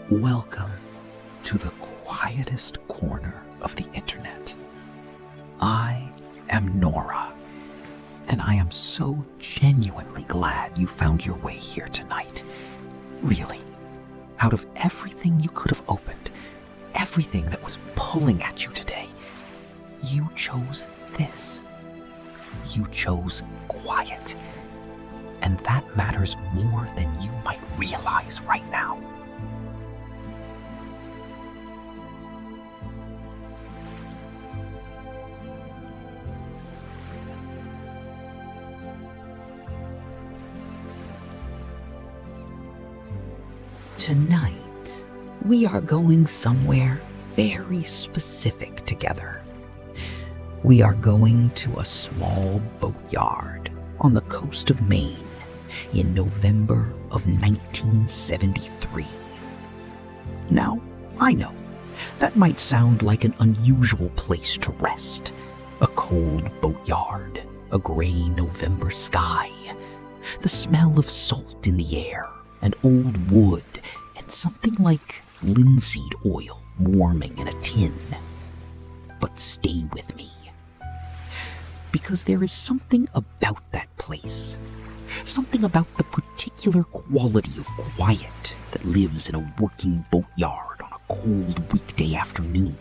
Welcome to the quietest corner of the internet. I am Nora, and I am so genuinely glad you found your way here tonight. Really, out of everything you could have opened, everything that was pulling at you today, you chose this. You chose quiet. And that matters more than you might realize right now. Tonight, we are going somewhere very specific together. We are going to a small boatyard on the coast of Maine in November of 1973. Now, I know, that might sound like an unusual place to rest. A cold boatyard, a gray November sky, the smell of salt in the air, and old wood, and something like linseed oil warming in a tin. But stay with me, because there is something about that place, something about the particular quality of quiet that lives in a working boatyard on a cold weekday afternoon,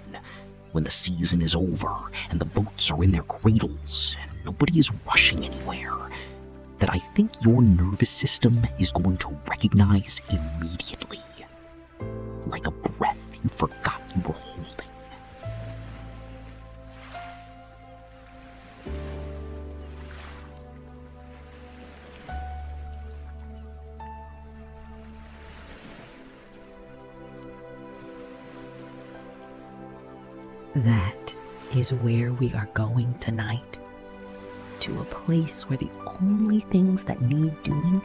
when the season is over and the boats are in their cradles and nobody is rushing anywhere, that I think your nervous system is going to recognize immediately, like a breath you forgot you were holding. That is where we are going tonight. To a place where the only things that need doing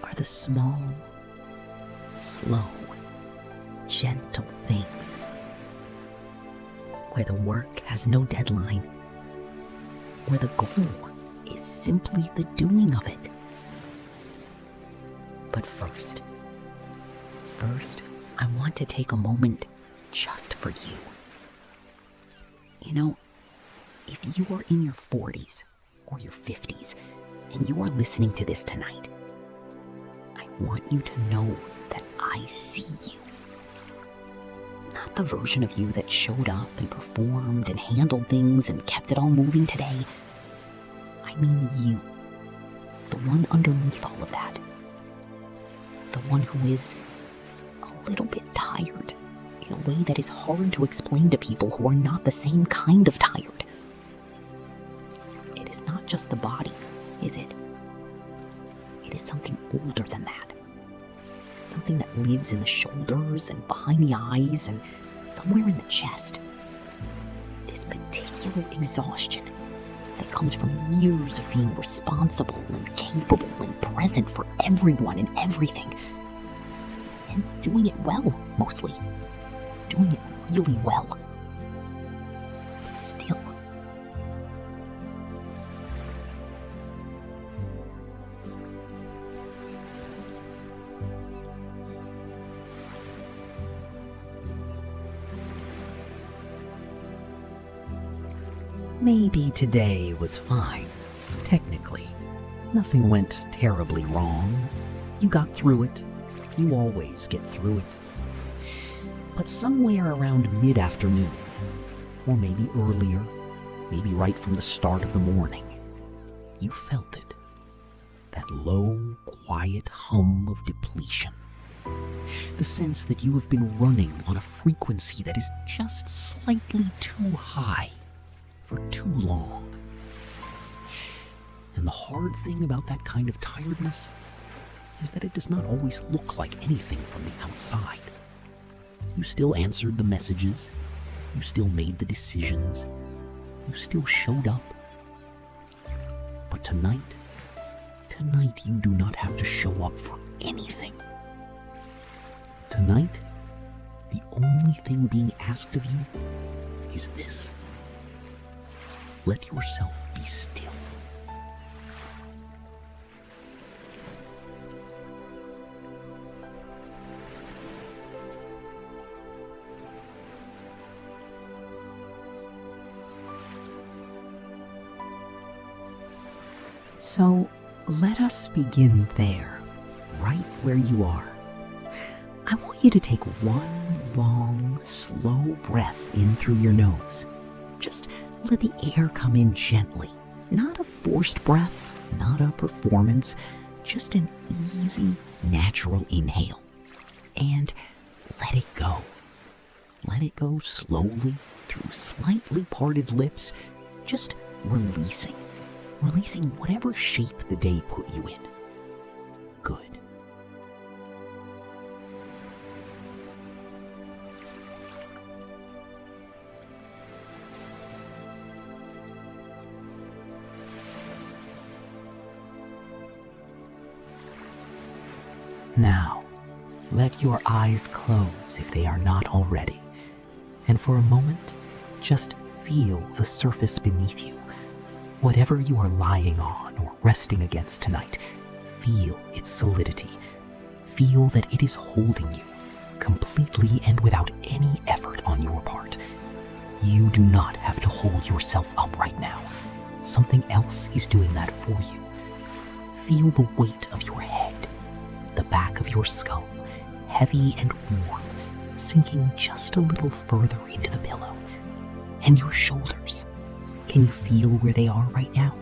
are the small, slow, gentle things. Where the work has no deadline. Where the goal is simply the doing of it. But first, I want to take a moment just for you. You know, if you are in your 40s or your 50s and you are listening to this tonight, I want you to know that I see you. Not the version of you that showed up and performed and handled things and kept it all moving today. I mean you, the one underneath all of that. The one who is a little bit tired in a way that is hard to explain to people who are not the same kind of tired. It is not just the body, is it? It is something older than that. Something that lives in the shoulders and behind the eyes and somewhere in the chest. This particular exhaustion that comes from years of being responsible and capable and present for everyone and everything. And doing it well, mostly. Doing it really well. But still. Maybe today was fine, technically. Nothing went terribly wrong. You got through it. You always get through it. But somewhere around mid-afternoon, or maybe earlier, maybe right from the start of the morning, you felt it. That low, quiet hum of depletion. The sense that you have been running on a frequency that is just slightly too high for too long. And the hard thing about that kind of tiredness is that it does not always look like anything from the outside. You still answered the messages, you still made the decisions, you still showed up. But tonight you do not have to show up for anything. Tonight, the only thing being asked of you is this. Let yourself be still. So let us begin there, right where you are. I want you to take one long, slow breath in through your nose. Just let the air come in gently. Not a forced breath, not a performance, just an easy, natural inhale. And let it go. Let it go slowly through slightly parted lips, just releasing whatever shape the day put you in. Good. Now, let your eyes close if they are not already, and for a moment, just feel the surface beneath you. Whatever you are lying on or resting against tonight, feel its solidity. Feel that it is holding you, completely and without any effort on your part. You do not have to hold yourself up right now. Something else is doing that for you. Feel the weight of your head, the back of your skull, heavy and warm, sinking just a little further into the pillow. And your shoulders. Can you feel where they are right now?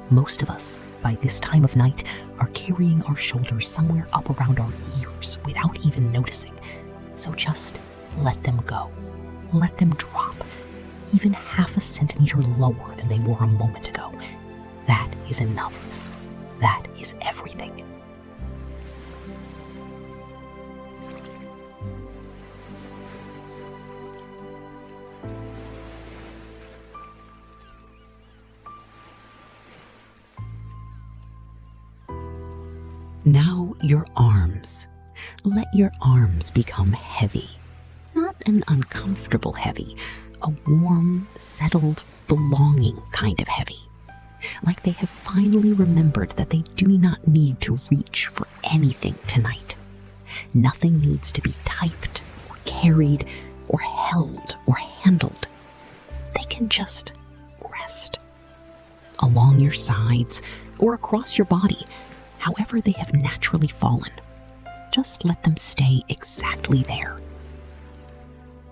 Most of us, by this time of night, are carrying our shoulders somewhere up around our ears without even noticing. So just let them go. Let them drop, even half a centimeter lower than they were a moment ago. That is enough. That is everything. Now your arms. Let your arms become heavy. Not an uncomfortable heavy, a warm, settled, belonging kind of heavy. Like they have finally remembered that they do not need to reach for anything tonight. Nothing needs to be typed, or carried, or held, or handled. They can just rest. Along your sides, or across your body, however they have naturally fallen. Just let them stay exactly there.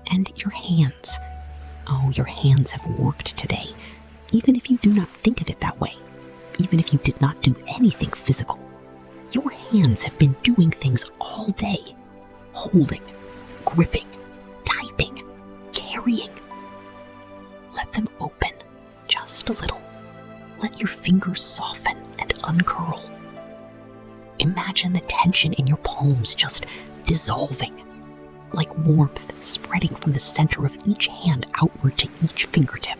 And your hands. Oh, your hands have worked today, even if you do not think of it that way, even if you did not do anything physical. Your hands have been doing things all day, holding, gripping, typing, carrying. Let them open just a little. Let your fingers soften and uncurl. Imagine the tension in your palms just dissolving, like warmth spreading from the center of each hand outward to each fingertip.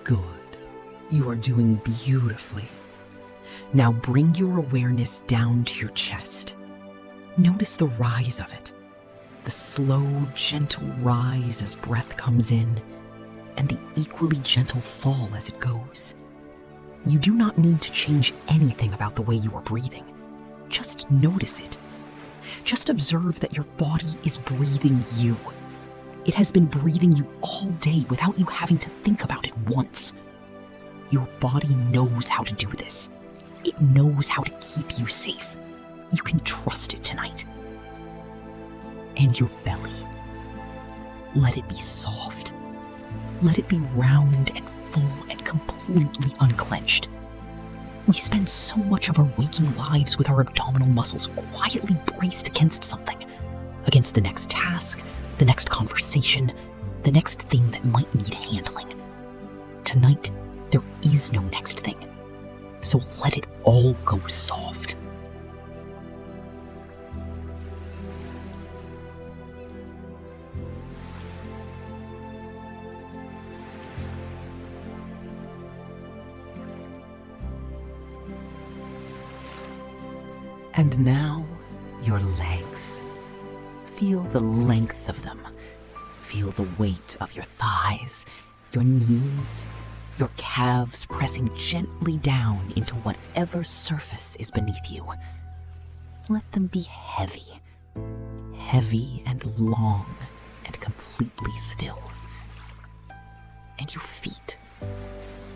Good. You are doing beautifully. Now bring your awareness down to your chest. Notice the rise of it. The slow, gentle rise as breath comes in, and the equally gentle fall as it goes. You do not need to change anything about the way you are breathing. Just notice it. Just observe that your body is breathing you. It has been breathing you all day without you having to think about it once. Your body knows how to do this. It knows how to keep you safe. You can trust it tonight. And your belly. Let it be soft. Let it be round and full and completely unclenched. We spend so much of our waking lives with our abdominal muscles quietly braced against something. Against the next task, the next conversation, the next thing that might need handling. Tonight, there is no next thing. So let it all go soft. And now, your legs. Feel the length of them. Feel the weight of your thighs, your knees, your calves pressing gently down into whatever surface is beneath you. Let them be heavy, heavy and long and completely still. And your feet,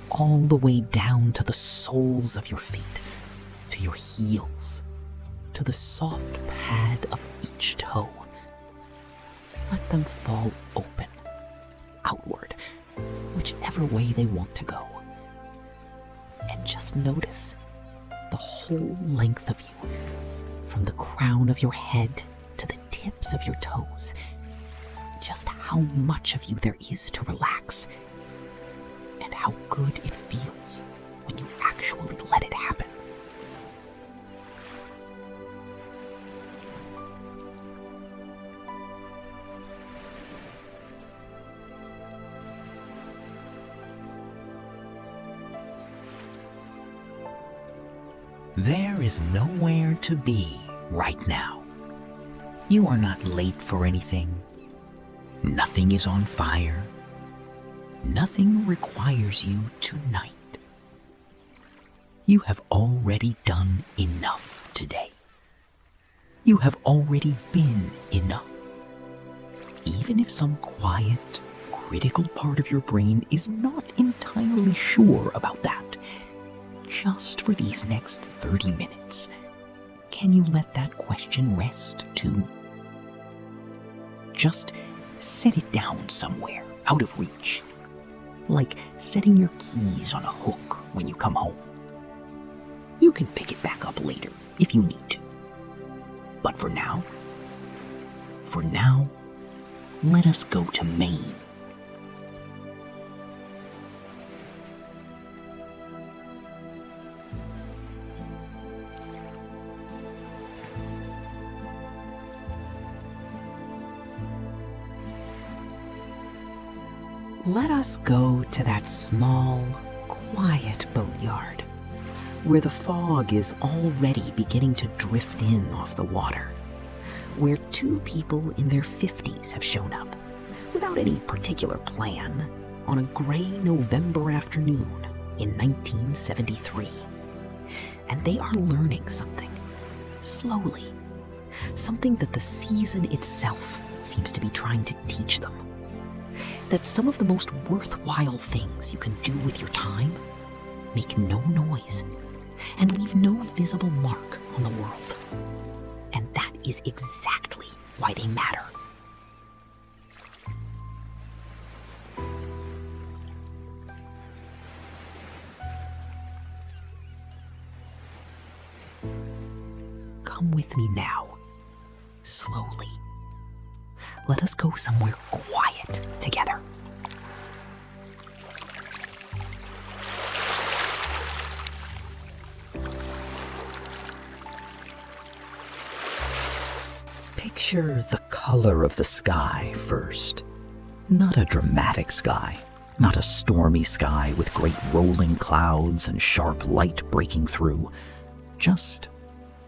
all the way down to the soles of your feet, to your heels, to the soft pad of each toe. Let them fall open, outward, whichever way they want to go. And just notice the whole length of you, from the crown of your head to the tips of your toes, just how much of you there is to relax, and how good it feels when you actually let it happen. There is nowhere to be right now. You are not late for anything. Nothing is on fire. Nothing requires you tonight. You have already done enough today. You have already been enough. Even if some quiet, critical part of your brain is not entirely sure about that, just for these next 30 minutes, can you let that question rest too? Just set it down somewhere, out of reach. Like setting your keys on a hook when you come home. You can pick it back up later if you need to. But for now, let us go to Maine. Let us go to that small, quiet boatyard, where the fog is already beginning to drift in off the water, where two people in their 50s have shown up, without any particular plan, on a gray November afternoon in 1973. And they are learning something, slowly, something that the season itself seems to be trying to teach them. That some of the most worthwhile things you can do with your time make no noise and leave no visible mark on the world. And that is exactly why they matter. Come with me now, slowly. Let us go somewhere quiet together. Picture the color of the sky first. Not a dramatic sky, not a stormy sky with great rolling clouds and sharp light breaking through. Just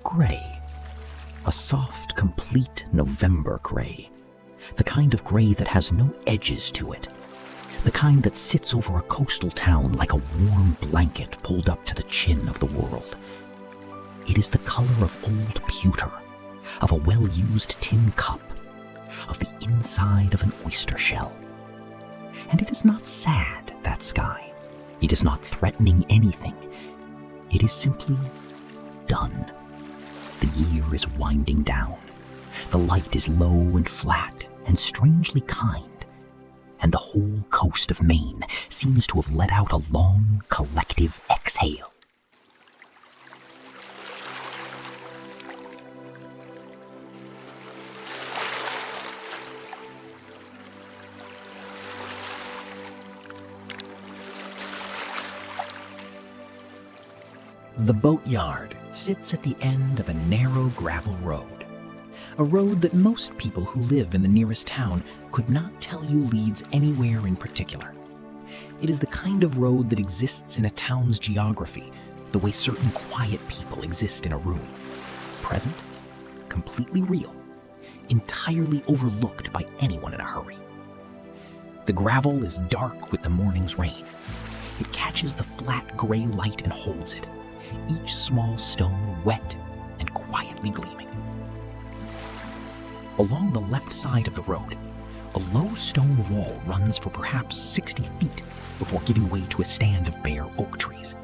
gray. A soft, complete November gray. The kind of gray that has no edges to it. The kind that sits over a coastal town like a warm blanket pulled up to the chin of the world. It is the color of old pewter, of a well-used tin cup, of the inside of an oyster shell. And it is not sad, that sky. It is not threatening anything. It is simply done. The year is winding down. The light is low and flat and strangely kind, and the whole coast of Maine seems to have let out a long, collective exhale. The boatyard sits at the end of a narrow gravel road, a road that most people who live in the nearest town could not tell you leads anywhere in particular. It is the kind of road that exists in a town's geography, the way certain quiet people exist in a room. Present, completely real, entirely overlooked by anyone in a hurry. The gravel is dark with the morning's rain. It catches the flat gray light and holds it, each small stone wet and quietly gleaming. Along the left side of the road, a low stone wall runs for perhaps 60 feet before giving way to a stand of bare oak trees.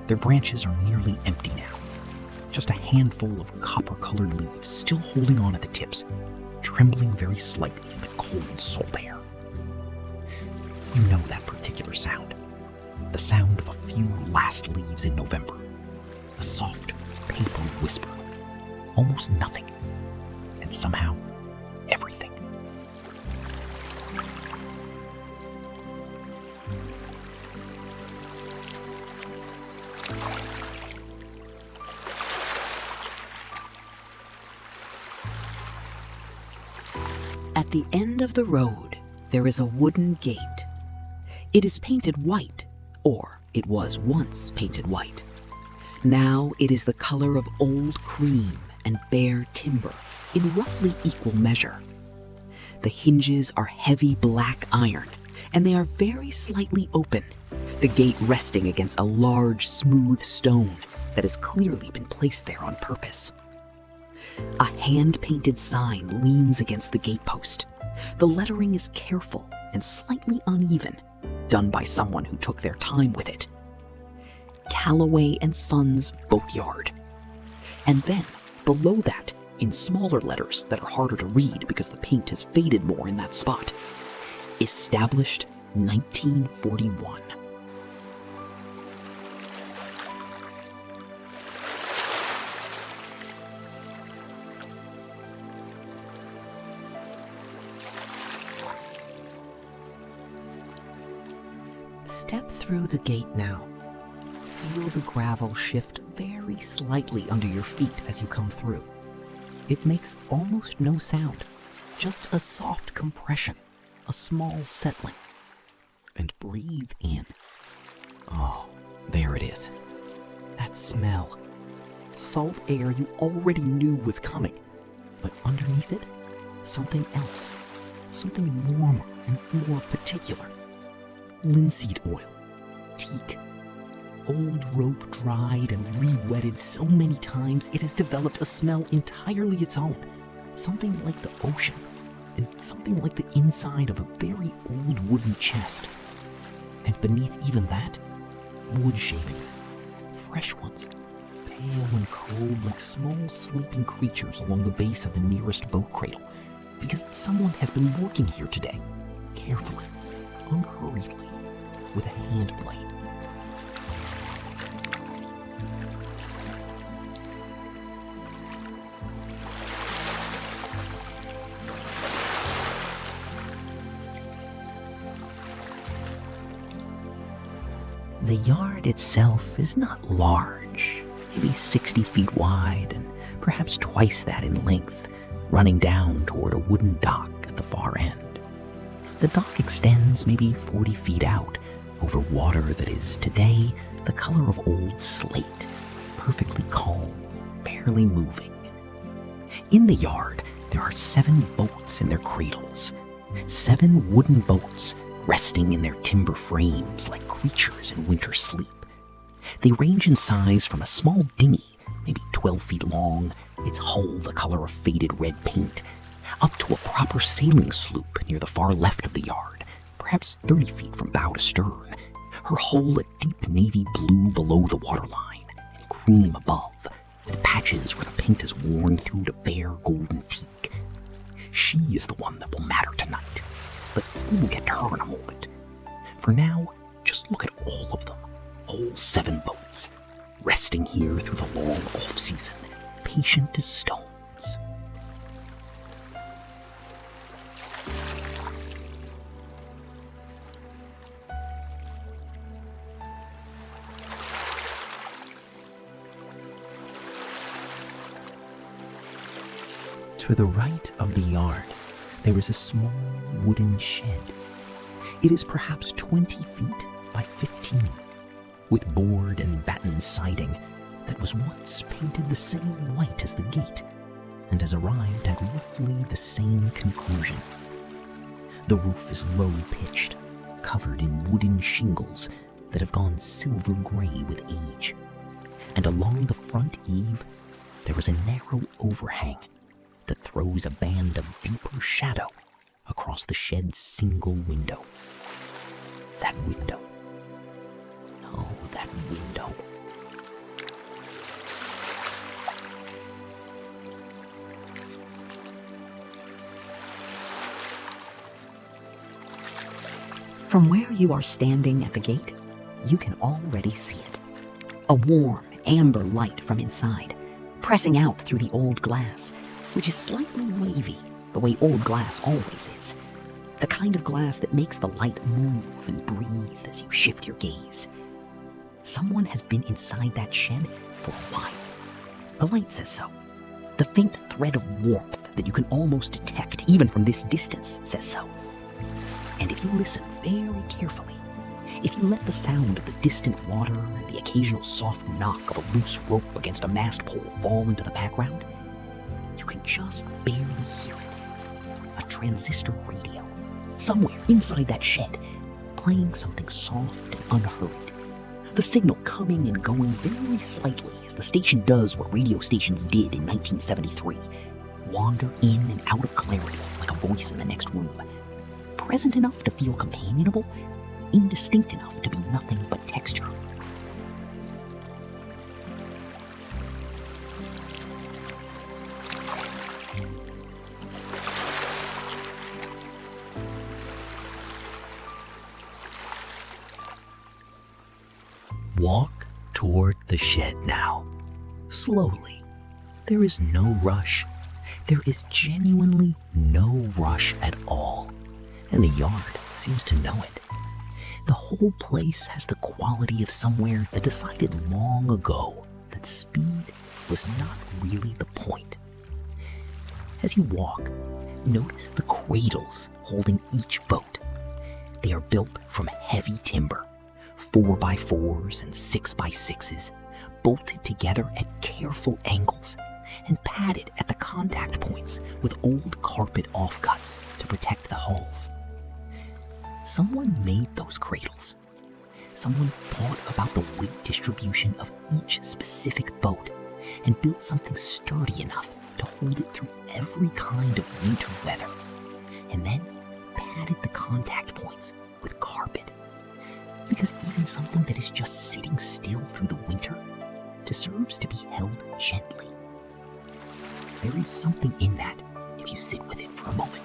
Their branches are nearly empty now, just a handful of copper-colored leaves still holding on at the tips, trembling very slightly in the cold salt air. You know that particular sound, the sound of a few last leaves in November, a soft, papery whisper, almost nothing, and somehow everything. At the end of the road, there is a wooden gate. It is painted white, or it was once painted white. Now it is the color of old cream and bare timber in roughly equal measure. The hinges are heavy black iron, and they are very slightly open, the gate resting against a large, smooth stone that has clearly been placed there on purpose. A hand-painted sign leans against the gatepost. The lettering is careful and slightly uneven, done by someone who took their time with it. Callaway and Sons Boatyard. And then, below that, in smaller letters that are harder to read because the paint has faded more in that spot, established 1941. Step through the gate now. Feel the gravel shift very slightly under your feet as you come through. It makes almost no sound, just a soft compression, a small settling. And breathe in. Oh, there it is. That smell. Salt air you already knew was coming, but underneath it, something else. Something warmer and more particular. Linseed oil, teak. Old rope dried and re-wetted so many times it has developed a smell entirely its own. Something like the ocean, and something like the inside of a very old wooden chest. And beneath even that, wood shavings, fresh ones, pale and cold like small sleeping creatures along the base of the nearest boat cradle, because someone has been working here today, carefully, unhurriedly, with a hand blade. The yard itself is not large, maybe 60 feet wide and perhaps twice that in length, running down toward a wooden dock at the far end. The dock extends maybe 40 feet out over water that is today the color of old slate, perfectly calm, barely moving. In the yard, there are 7 boats in their cradles, 7 wooden boats resting in their timber frames like creatures in winter sleep. They range in size from a small dinghy, maybe 12 feet long, its hull the color of faded red paint, up to a proper sailing sloop near the far left of the yard, perhaps 30 feet from bow to stern, her hull a deep navy blue below the waterline and cream above, with patches where the paint is worn through to bare golden teak. She is the one that will matter tonight, but we will get to her in a moment. For now, just look at all of them, all 7 boats, resting here through the long off-season, patient as stones. To the right of the yard, there is a small wooden shed. It is perhaps 20 feet by 15, with board and batten siding that was once painted the same white as the gate and has arrived at roughly the same conclusion. The roof is low-pitched, covered in wooden shingles that have gone silver gray with age. And along the front eave, there is a narrow overhang that throws a band of deeper shadow across the shed's single window. That window. Oh, that window. From where you are standing at the gate, you can already see it. A warm, amber light from inside, pressing out through the old glass, which is slightly wavy, the way old glass always is. The kind of glass that makes the light move and breathe as you shift your gaze. Someone has been inside that shed for a while. The light says so. The faint thread of warmth that you can almost detect even from this distance says so. And if you listen very carefully, if you let the sound of the distant water and the occasional soft knock of a loose rope against a mast pole fall into the background, you can just barely hear it. A transistor radio, somewhere inside that shed, playing something soft and unhurried. The signal coming and going very slightly as the station does what radio stations did in 1973, wander in and out of clarity like a voice in the next room. Present enough to feel companionable, indistinct enough to be nothing but texture. Walk toward the shed now, slowly. There is no rush. There is genuinely no rush at all. And the yard seems to know it. The whole place has the quality of somewhere that decided long ago that speed was not really the point. As you walk, notice the cradles holding each boat. They are built from heavy timber, 4x4s and 6x6s, bolted together at careful angles and padded at the contact points with old carpet offcuts to protect the hulls. Someone made those cradles. Someone thought about the weight distribution of each specific boat and built something sturdy enough to hold it through every kind of winter weather, and then padded the contact points with carpet. Because even something that is just sitting still through the winter deserves to be held gently. There is something in that if you sit with it for a moment.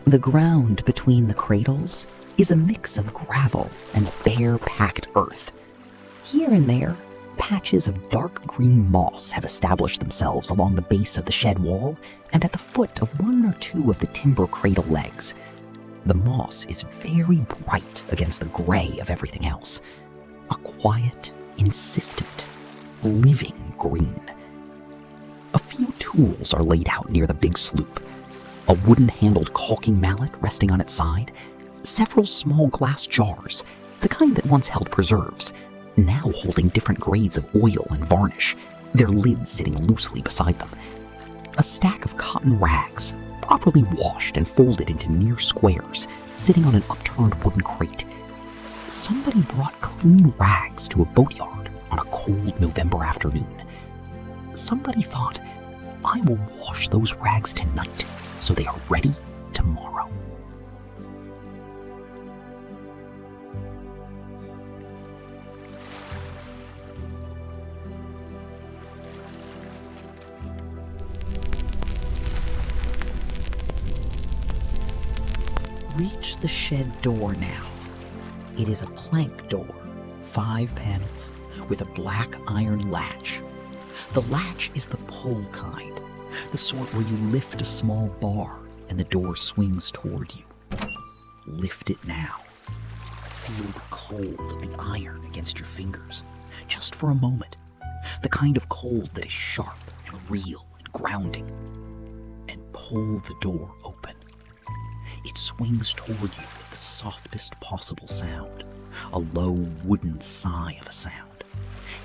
The ground between the cradles is a mix of gravel and bare packed earth. Here and there, patches of dark green moss have established themselves along the base of the shed wall and at the foot of one or two of the timber cradle legs. The moss is very bright against the gray of everything else. A quiet, insistent, living green. A few tools are laid out near the big sloop. A wooden-handled caulking mallet resting on its side, several small glass jars, the kind that once held preserves, now holding different grades of oil and varnish, their lids sitting loosely beside them. A stack of cotton rags, properly washed and folded into near squares, sitting on an upturned wooden crate. Somebody brought clean rags to a boatyard on a cold November afternoon. Somebody thought, I will wash those rags tonight so they are ready tomorrow. Reach the shed door now. It is a plank door, 5 panels, with a black iron latch. The latch is the pull kind, the sort where you lift a small bar and the door swings toward you. Lift it now. Feel the cold of the iron against your fingers, just for a moment. The kind of cold that is sharp and real and grounding. And pull the door open. It swings toward you with the softest possible sound, a low wooden sigh of a sound,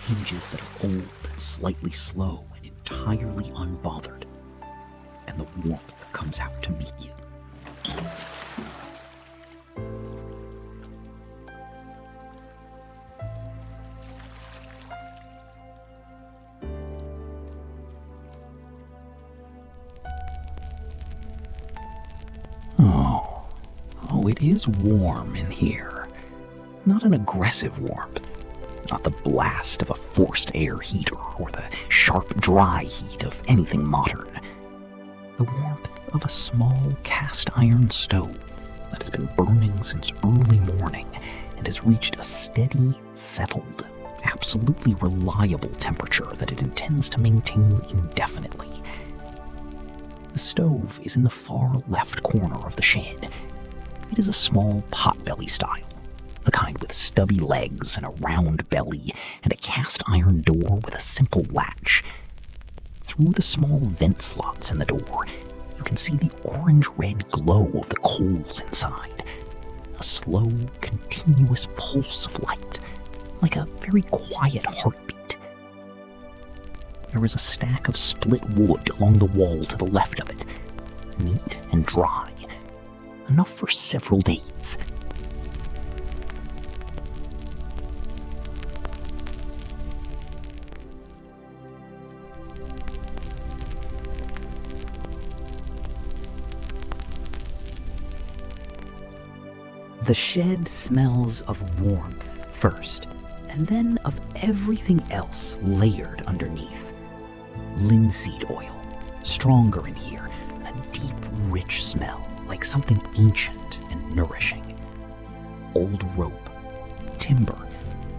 hinges that are old and slightly slow and entirely unbothered, and the warmth comes out to meet you. Oh, it is warm in here. Not an aggressive warmth. Not the blast of a forced air heater or the sharp, dry heat of anything modern. The warmth of a small cast iron stove that has been burning since early morning and has reached a steady, settled, absolutely reliable temperature that it intends to maintain indefinitely. The stove is in the far left corner of the shed. It is a small potbelly style, the kind with stubby legs and a round belly and a cast iron door with a simple latch. Through the small vent slots in the door, you can see the orange-red glow of the coals inside. A slow, continuous pulse of light, like a very quiet heartbeat. There is a stack of split wood along the wall to the left of it, neat and dry, enough for several days. The shed smells of warmth first, and then of everything else layered underneath. Linseed oil, stronger in here, a deep, rich smell, like something ancient and nourishing. Old rope, timber,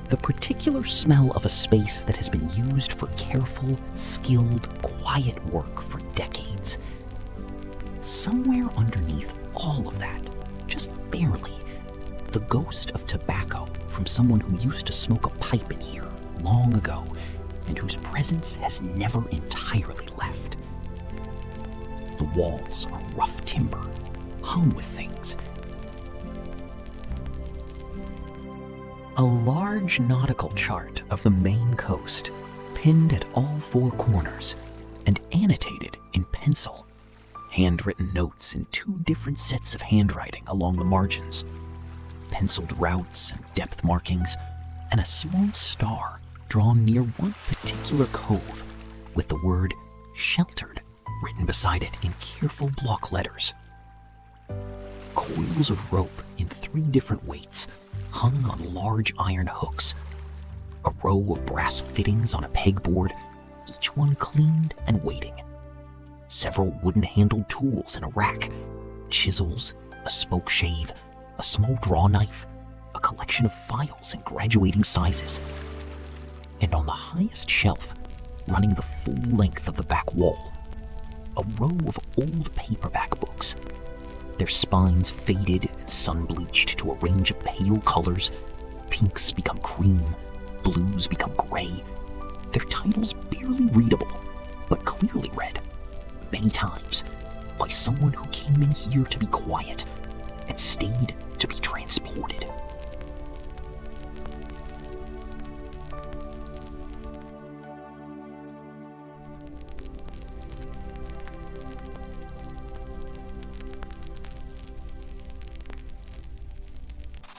the particular smell of a space that has been used for careful, skilled, quiet work for decades. Somewhere underneath all of that, just barely, the ghost of tobacco from someone who used to smoke a pipe in here long ago and whose presence has never entirely left. The walls are rough timber, hung with things. A large nautical chart of the Maine coast, pinned at all four corners and annotated in pencil. Handwritten notes in two different sets of handwriting along the margins. Penciled routes and depth markings, and a small star drawn near one particular cove with the word sheltered written beside it in careful block letters. Coils of rope in 3 different weights hung on large iron hooks. A row of brass fittings on a pegboard, each one cleaned and waiting. Several wooden-handled tools in a rack, chisels, a spoke shave, a small draw knife, a collection of files in graduating sizes. And on the highest shelf, running the full length of the back wall, a row of old paperback books, their spines faded and sun-bleached to a range of pale colors. Pinks become cream, blues become gray, their titles barely readable, but clearly read, many times, by someone who came in here to be quiet and stayed to be transported.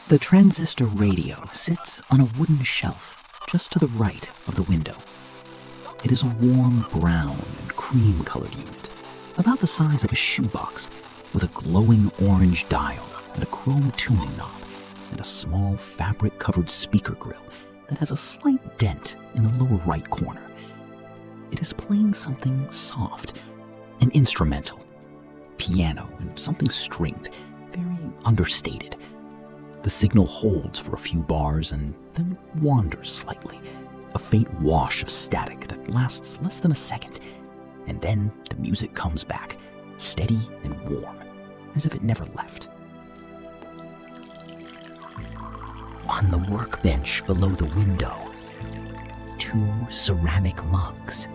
The transistor radio sits on a wooden shelf just to the right of the window. It is a warm brown and cream-colored unit, about the size of a shoebox, with a glowing orange dial and a chrome tuning knob, and a small fabric-covered speaker grill that has a slight dent in the lower right corner. It is playing something soft and instrumental, piano and something stringed, very understated. The signal holds for a few bars and then wanders slightly, a faint wash of static that lasts less than a second, and then the music comes back, steady and warm, as if it never left. On the workbench below the window, 2 ceramic mugs.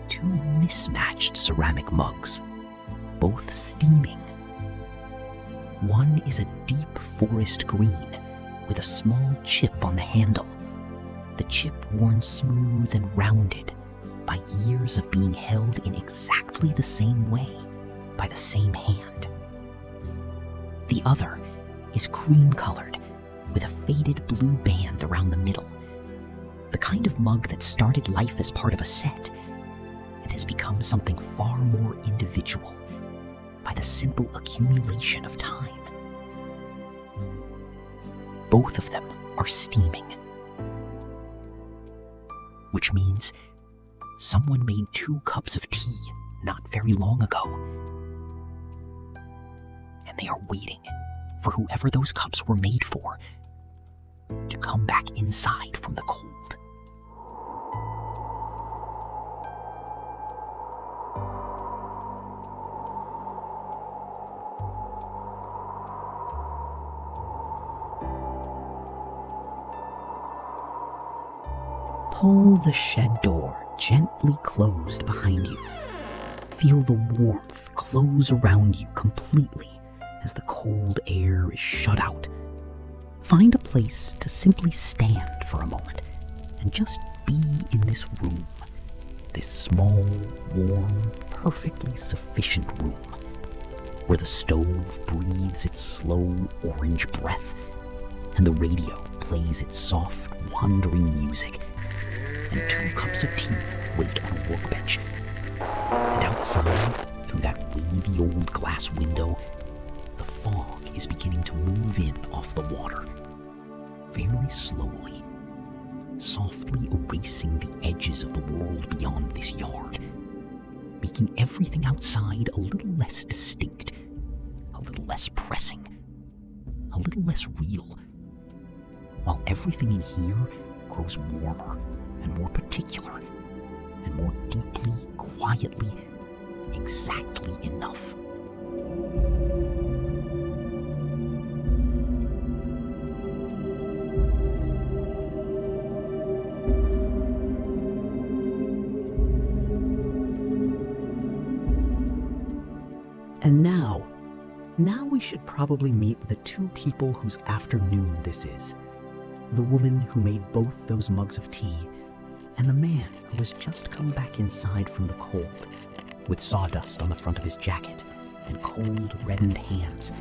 2 mismatched ceramic mugs, both steaming. One is a deep forest green with a small chip on the handle. The chip worn smooth and rounded by years of being held in exactly the same way by the same hand. The other is cream-colored with a faded blue band around the middle, the kind of mug that started life as part of a set and has become something far more individual by the simple accumulation of time. Both of them are steaming, which means someone made 2 cups of tea not very long ago, and they are waiting for whoever those cups were made for to come back inside from the cold. Pull the shed door gently closed behind you. Feel the warmth close around you completely as the cold air is shut out. Find a place to simply stand for a moment and just be in this room, this small, warm, perfectly sufficient room, where the stove breathes its slow orange breath and the radio plays its soft, wandering music, and 2 cups of tea wait on a workbench. And outside, through that wavy old glass window, the fog is beginning to move in off the water, very slowly, softly erasing the edges of the world beyond this yard, making everything outside a little less distinct, a little less pressing, a little less real, while everything in here grows warmer and more particular, and more deeply, quietly, exactly enough. And now we should probably meet the 2 people whose afternoon this is. The woman who made both those mugs of tea, and the man who has just come back inside from the cold, with sawdust on the front of his jacket, and cold, reddened hands,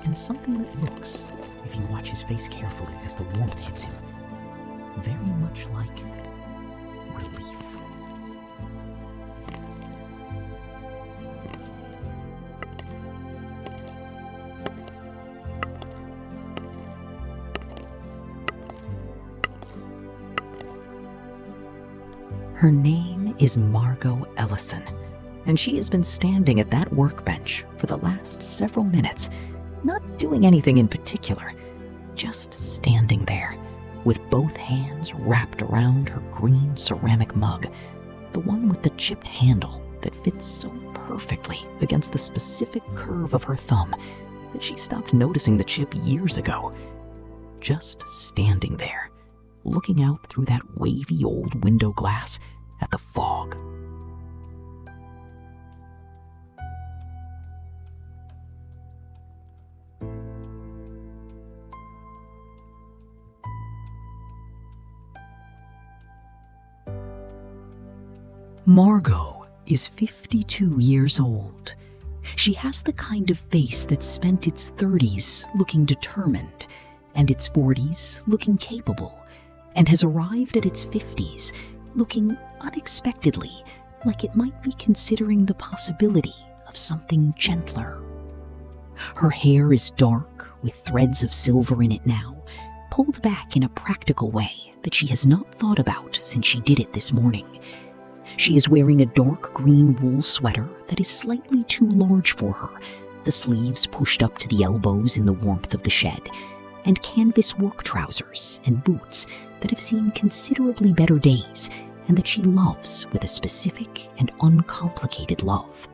and something that looks, if you watch his face carefully as the warmth hits him, very much like relief. Her name is Margot Ellison, and she has been standing at that workbench for the last several minutes, not doing anything in particular, just standing there, with both hands wrapped around her green ceramic mug, the one with the chipped handle that fits so perfectly against the specific curve of her thumb that she stopped noticing the chip years ago. Just standing there, looking out through that wavy old window glass at the fog. Margot is 52 years old. She has the kind of face that spent its 30s looking determined, and its 40s looking capable, and has arrived at its 50s looking unexpectedly like it might be considering the possibility of something gentler. Her hair is dark, with threads of silver in it now, pulled back in a practical way that she has not thought about since she did it this morning. She is wearing a dark green wool sweater that is slightly too large for her, the sleeves pushed up to the elbows in the warmth of the shed, and canvas work trousers and boots that have seen considerably better days and that she loves with a specific and uncomplicated love.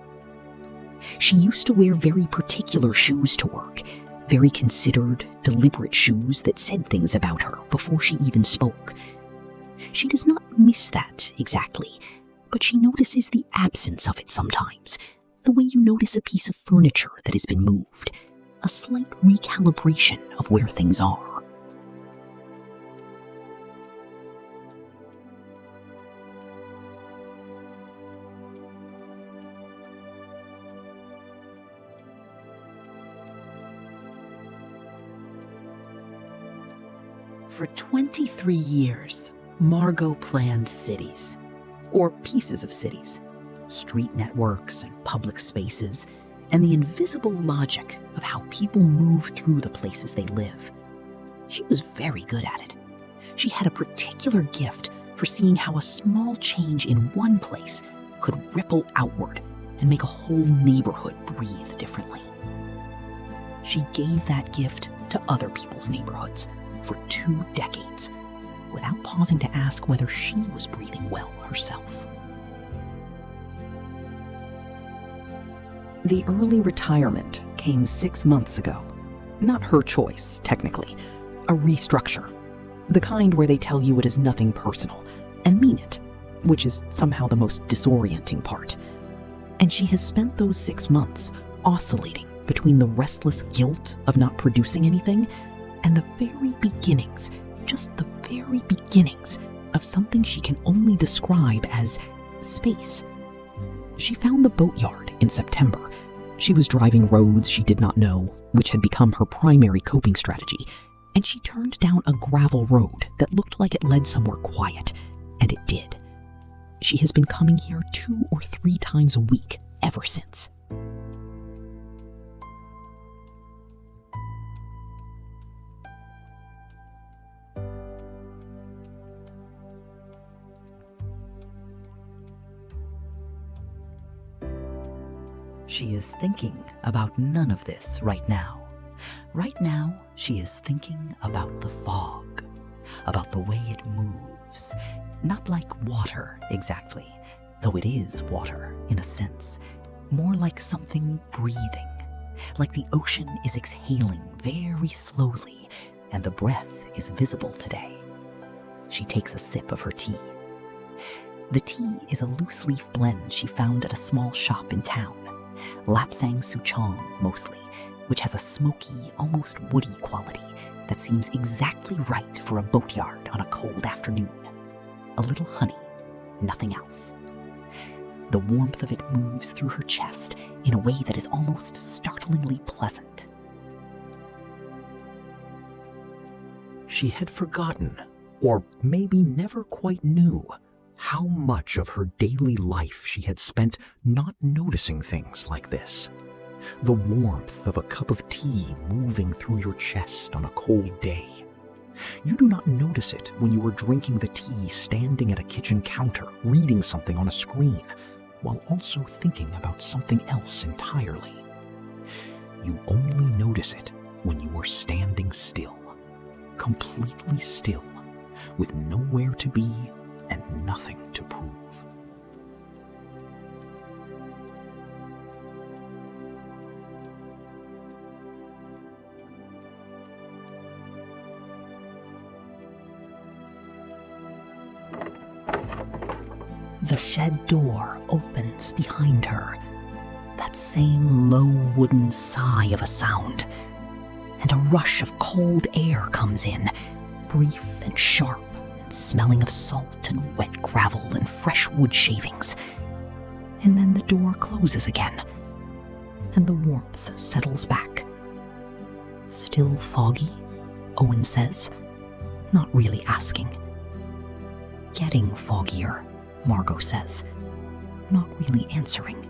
She used to wear very particular shoes to work, very considered, deliberate shoes that said things about her before she even spoke. She does not miss that exactly, but she notices the absence of it sometimes, the way you notice a piece of furniture that has been moved, a slight recalibration of where things are. For 23 years, Margot planned cities, or pieces of cities, street networks and public spaces, and the invisible logic of how people move through the places they live. She was very good at it. She had a particular gift for seeing how a small change in one place could ripple outward and make a whole neighborhood breathe differently. She gave that gift to other people's neighborhoods for 2 decades, without pausing to ask whether she was breathing well herself. The early retirement came 6 months ago. Not her choice, technically. A restructure. The kind where they tell you it is nothing personal, and mean it, which is somehow the most disorienting part. And she has spent those 6 months oscillating between the restless guilt of not producing anything and the very beginnings, just the very beginnings, of something she can only describe as space. She found the Boatyard in September. She was driving roads she did not know, which had become her primary coping strategy, and she turned down a gravel road that looked like it led somewhere quiet, and it did. She has been coming here 2 or 3 times a week ever since. She is thinking about none of this right now. Right now, she is thinking about the fog, about the way it moves. Not like water, exactly, though it is water, in a sense. More like something breathing, like the ocean is exhaling very slowly, and the breath is visible today. She takes a sip of her tea. The tea is a loose-leaf blend she found at a small shop in town. Lapsang Souchong, mostly, which has a smoky, almost woody quality that seems exactly right for a boatyard on a cold afternoon. A little honey, nothing else. The warmth of it moves through her chest in a way that is almost startlingly pleasant. She had forgotten, or maybe never quite knew, how much of her daily life she had spent not noticing things like this. The warmth of a cup of tea moving through your chest on a cold day. You do not notice it when you are drinking the tea standing at a kitchen counter, reading something on a screen, while also thinking about something else entirely. You only notice it when you are standing still, completely still, with nowhere to be and nothing to prove. The shed door opens behind her. That same low wooden sigh of a sound. And a rush of cold air comes in, brief and sharp, and smelling of salt and wet gravel and fresh wood shavings. And then the door closes again, and the warmth settles back. Still foggy, Owen says, not really asking. Getting foggier, Margot says, not really answering.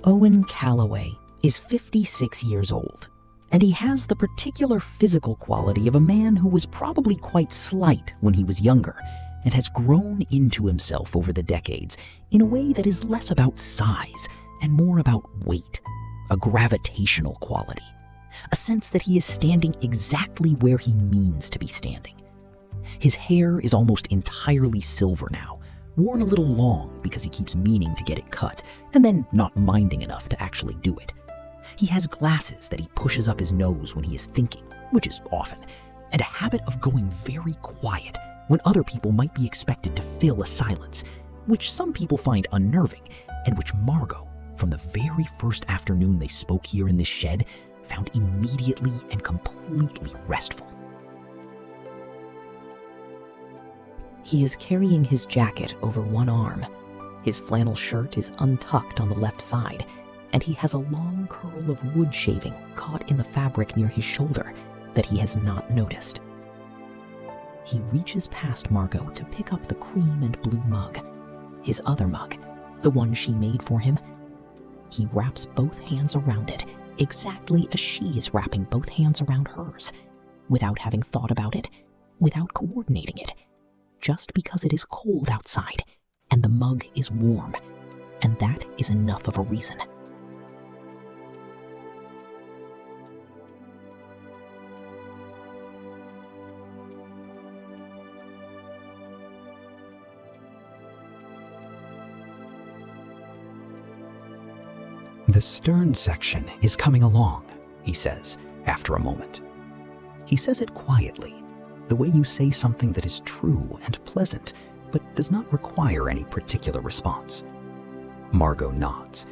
Owen Calloway is 56 years old, and he has the particular physical quality of a man who was probably quite slight when he was younger, and has grown into himself over the decades in a way that is less about size and more about weight, a gravitational quality, a sense that he is standing exactly where he means to be standing. His hair is almost entirely silver now, worn a little long because he keeps meaning to get it cut, and then not minding enough to actually do it. He has glasses that he pushes up his nose when he is thinking, which is often, and a habit of going very quiet when other people might be expected to fill a silence, which some people find unnerving, and which Margot, from the very first afternoon they spoke here in this shed, found immediately and completely restful. He is carrying his jacket over one arm. His flannel shirt is untucked on the left side, and he has a long curl of wood shaving caught in the fabric near his shoulder that he has not noticed. He reaches past Margot to pick up the cream and blue mug, his other mug, the one she made for him. He wraps both hands around it, exactly as she is wrapping both hands around hers, without having thought about it, without coordinating it, just because it is cold outside and the mug is warm, and that is enough of a reason. The stern section is coming along, he says, after a moment. He says it quietly, the way you say something that is true and pleasant, but does not require any particular response. Margot nods.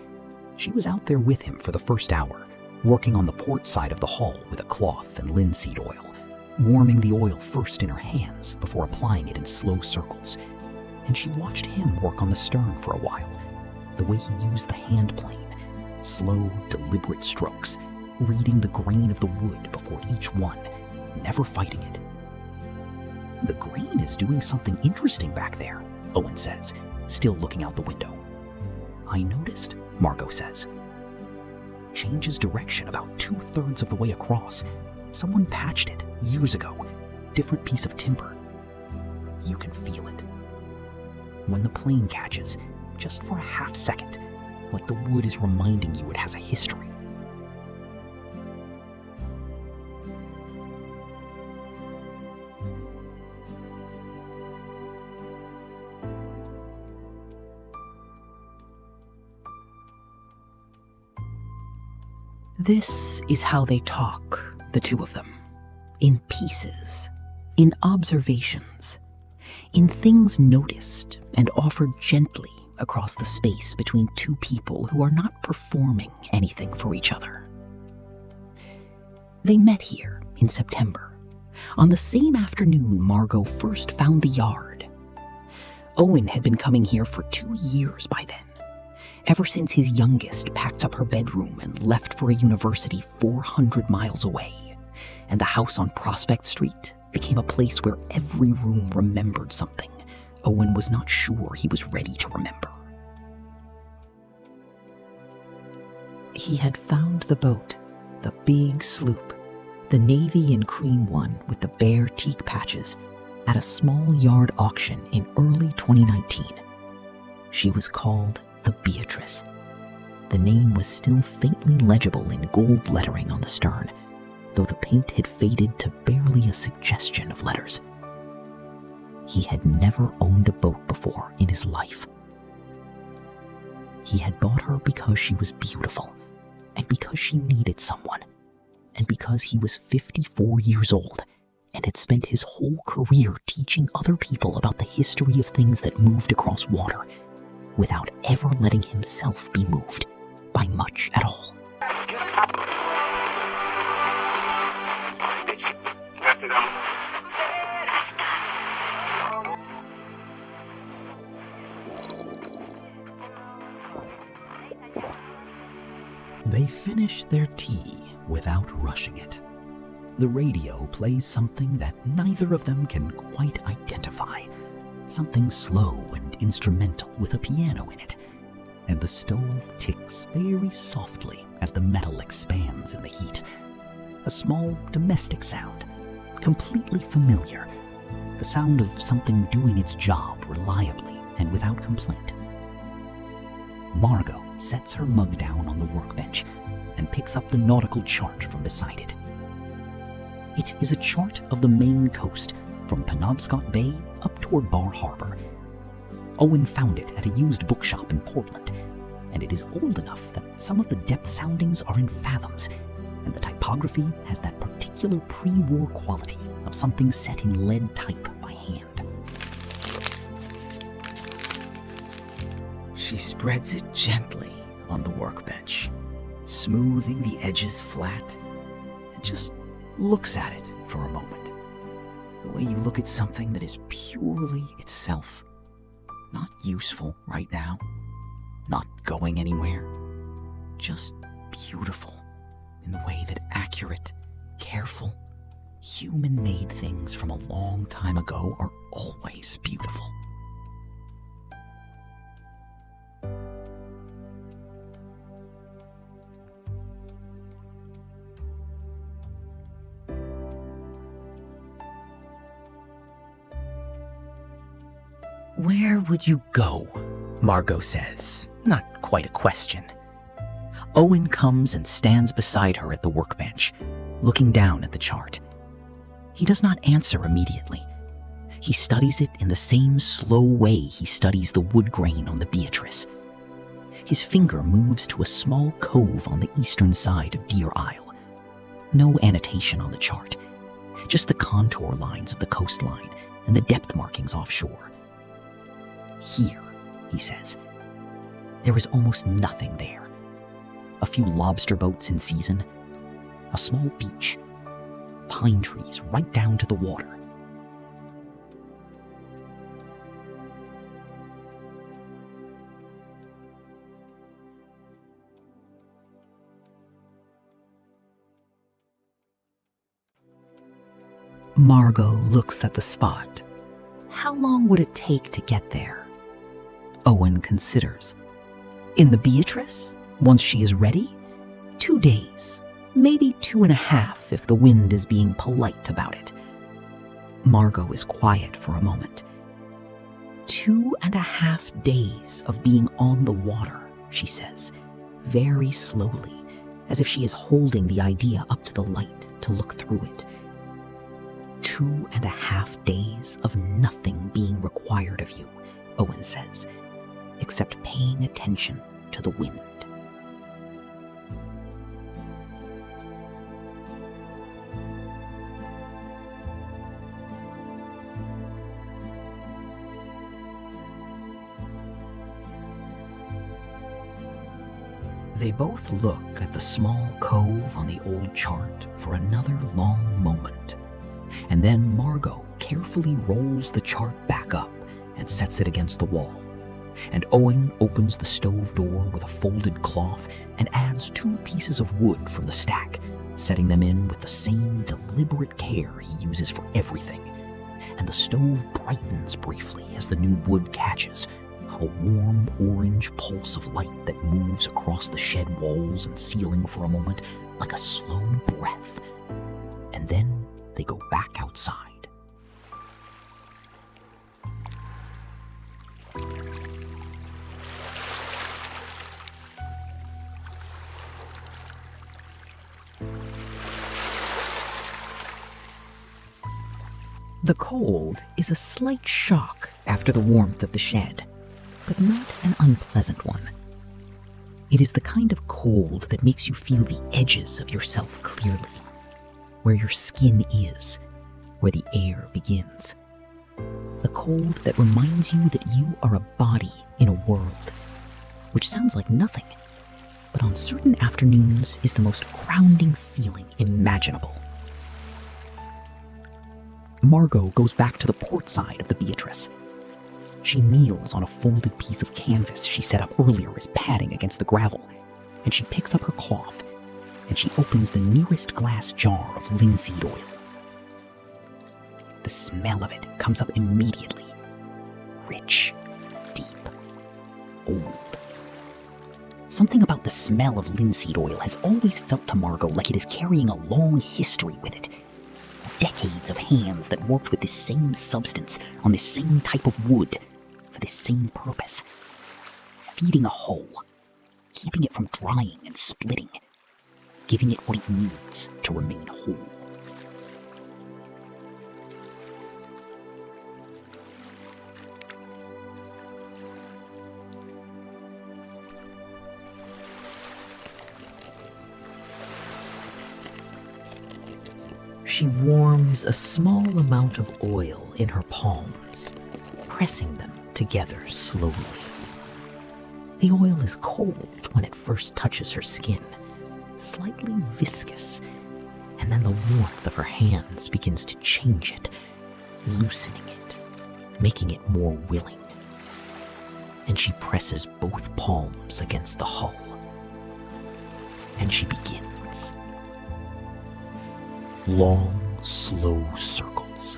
She was out there with him for the first hour, working on the port side of the hull with a cloth and linseed oil, warming the oil first in her hands before applying it in slow circles. And she watched him work on the stern for a while, the way he used the hand plane. Slow, deliberate strokes, reading the grain of the wood before each one, never fighting it. The grain is doing something interesting back there, Owen says, still looking out the window. I noticed, Margot says. Changes direction about 2/3 of the way across. Someone patched it years ago. Different piece of timber. You can feel it. When the plane catches, just for a half second, like the wood is reminding you it has a history. This is how they talk, the two of them. In pieces, in observations, in things noticed and offered gently across the space between two people who are not performing anything for each other. They met here in September, on the same afternoon Margot first found the yard. Owen had been coming here for 2 years by then, ever since his youngest packed up her bedroom and left for a university 400 miles away, and the house on Prospect Street became a place where every room remembered something Owen was not sure he was ready to remember. He had found the boat, the big sloop, the navy and cream one with the bare teak patches, at a small yard auction in early 2019. She was called the Beatrice. The name was still faintly legible in gold lettering on the stern, though the paint had faded to barely a suggestion of letters. He had never owned a boat before in his life. He had bought her because she was beautiful, and because she needed someone, and because he was 54 years old and had spent his whole career teaching other people about the history of things that moved across water, without ever letting himself be moved by much at all. They finish their tea without rushing it. The radio plays something that neither of them can quite identify, something slow and instrumental with a piano in it, and the stove ticks very softly as the metal expands in the heat. A small domestic sound, completely familiar, the sound of something doing its job reliably and without complaint. Margot sets her mug down on the workbench and picks up the nautical chart from beside it. It is a chart of the Maine coast from Penobscot Bay up toward Bar Harbor. Owen found it at a used bookshop in Portland, and it is old enough that some of the depth soundings are in fathoms, and the typography has that particular pre-war quality of something set in lead type by hand. She spreads it gently on the workbench, smoothing the edges flat, and just looks at it for a moment. The way you look at something that is purely itself. Not useful right now. Not going anywhere. Just beautiful in the way that accurate, careful, human-made things from a long time ago are always beautiful. Where would you go? Margot says, not quite a question. Owen comes and stands beside her at the workbench, looking down at the chart. He does not answer immediately. He studies it in the same slow way he studies the wood grain on the Beatrice. His finger moves to a small cove on the eastern side of Deer Isle. No annotation on the chart, just the contour lines of the coastline and the depth markings offshore. Here, he says. There is almost nothing there. A few lobster boats in season, a small beach, pine trees right down to the water. Margot looks at the spot. How long would it take to get there? Owen considers. In the Beatrice, once she is ready, 2 days, maybe 2.5 if the wind is being polite about it. Margot is quiet for a moment. 2.5 days of being on the water, she says, very slowly, as if she is holding the idea up to the light to look through it. 2.5 days of nothing being required of you, Owen says, except paying attention to the wind. They both look at the small cove on the old chart for another long moment, and then Margot carefully rolls the chart back up and sets it against the wall, and Owen opens the stove door with a folded cloth and adds 2 pieces of wood from the stack, setting them in with the same deliberate care he uses for everything, and the stove brightens briefly as the new wood catches, a warm orange pulse of light that moves across the shed walls and ceiling for a moment like a slow breath, and then they go back outside. The cold is a slight shock after the warmth of the shed, but not an unpleasant one. It is the kind of cold that makes you feel the edges of yourself clearly, where your skin is, where the air begins. The cold that reminds you that you are a body in a world, which sounds like nothing, but on certain afternoons is the most grounding feeling imaginable. Margot goes back to the port side of the Beatrice. She kneels on a folded piece of canvas she set up earlier as padding against the gravel, and she picks up her cloth, and she opens the nearest glass jar of linseed oil. The smell of it comes up immediately. Rich, deep, old. Something about the smell of linseed oil has always felt to Margot like it is carrying a long history with it. Decades of hands that worked with this same substance on this same type of wood for this same purpose. Feeding a hole, keeping it from drying and splitting, giving it what it needs to remain whole. She warms a small amount of oil in her palms, pressing them together slowly. The oil is cold when it first touches her skin, slightly viscous, and then the warmth of her hands begins to change it, loosening it, making it more willing. And she presses both palms against the hull. And she begins. Long, slow circles,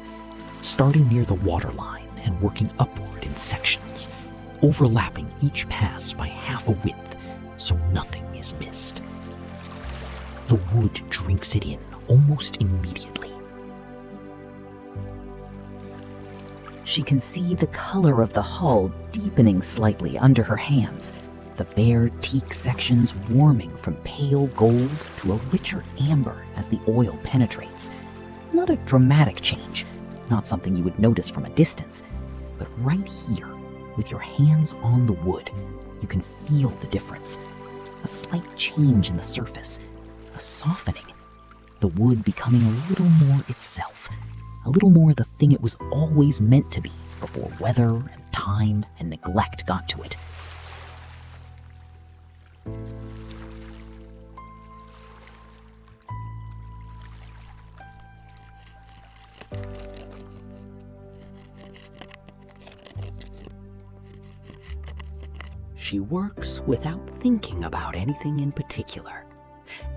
starting near the waterline and working upward in sections, overlapping each pass by half a width so nothing is missed. The wood drinks it in almost immediately. She can see the color of the hull deepening slightly under her hands, the bare teak sections warming from pale gold to a richer amber as the oil penetrates. Not a dramatic change, not something you would notice from a distance, but right here, with your hands on the wood, you can feel the difference. A slight change in the surface, a softening, the wood becoming a little more itself, a little more the thing it was always meant to be before weather and time and neglect got to it. She works without thinking about anything in particular.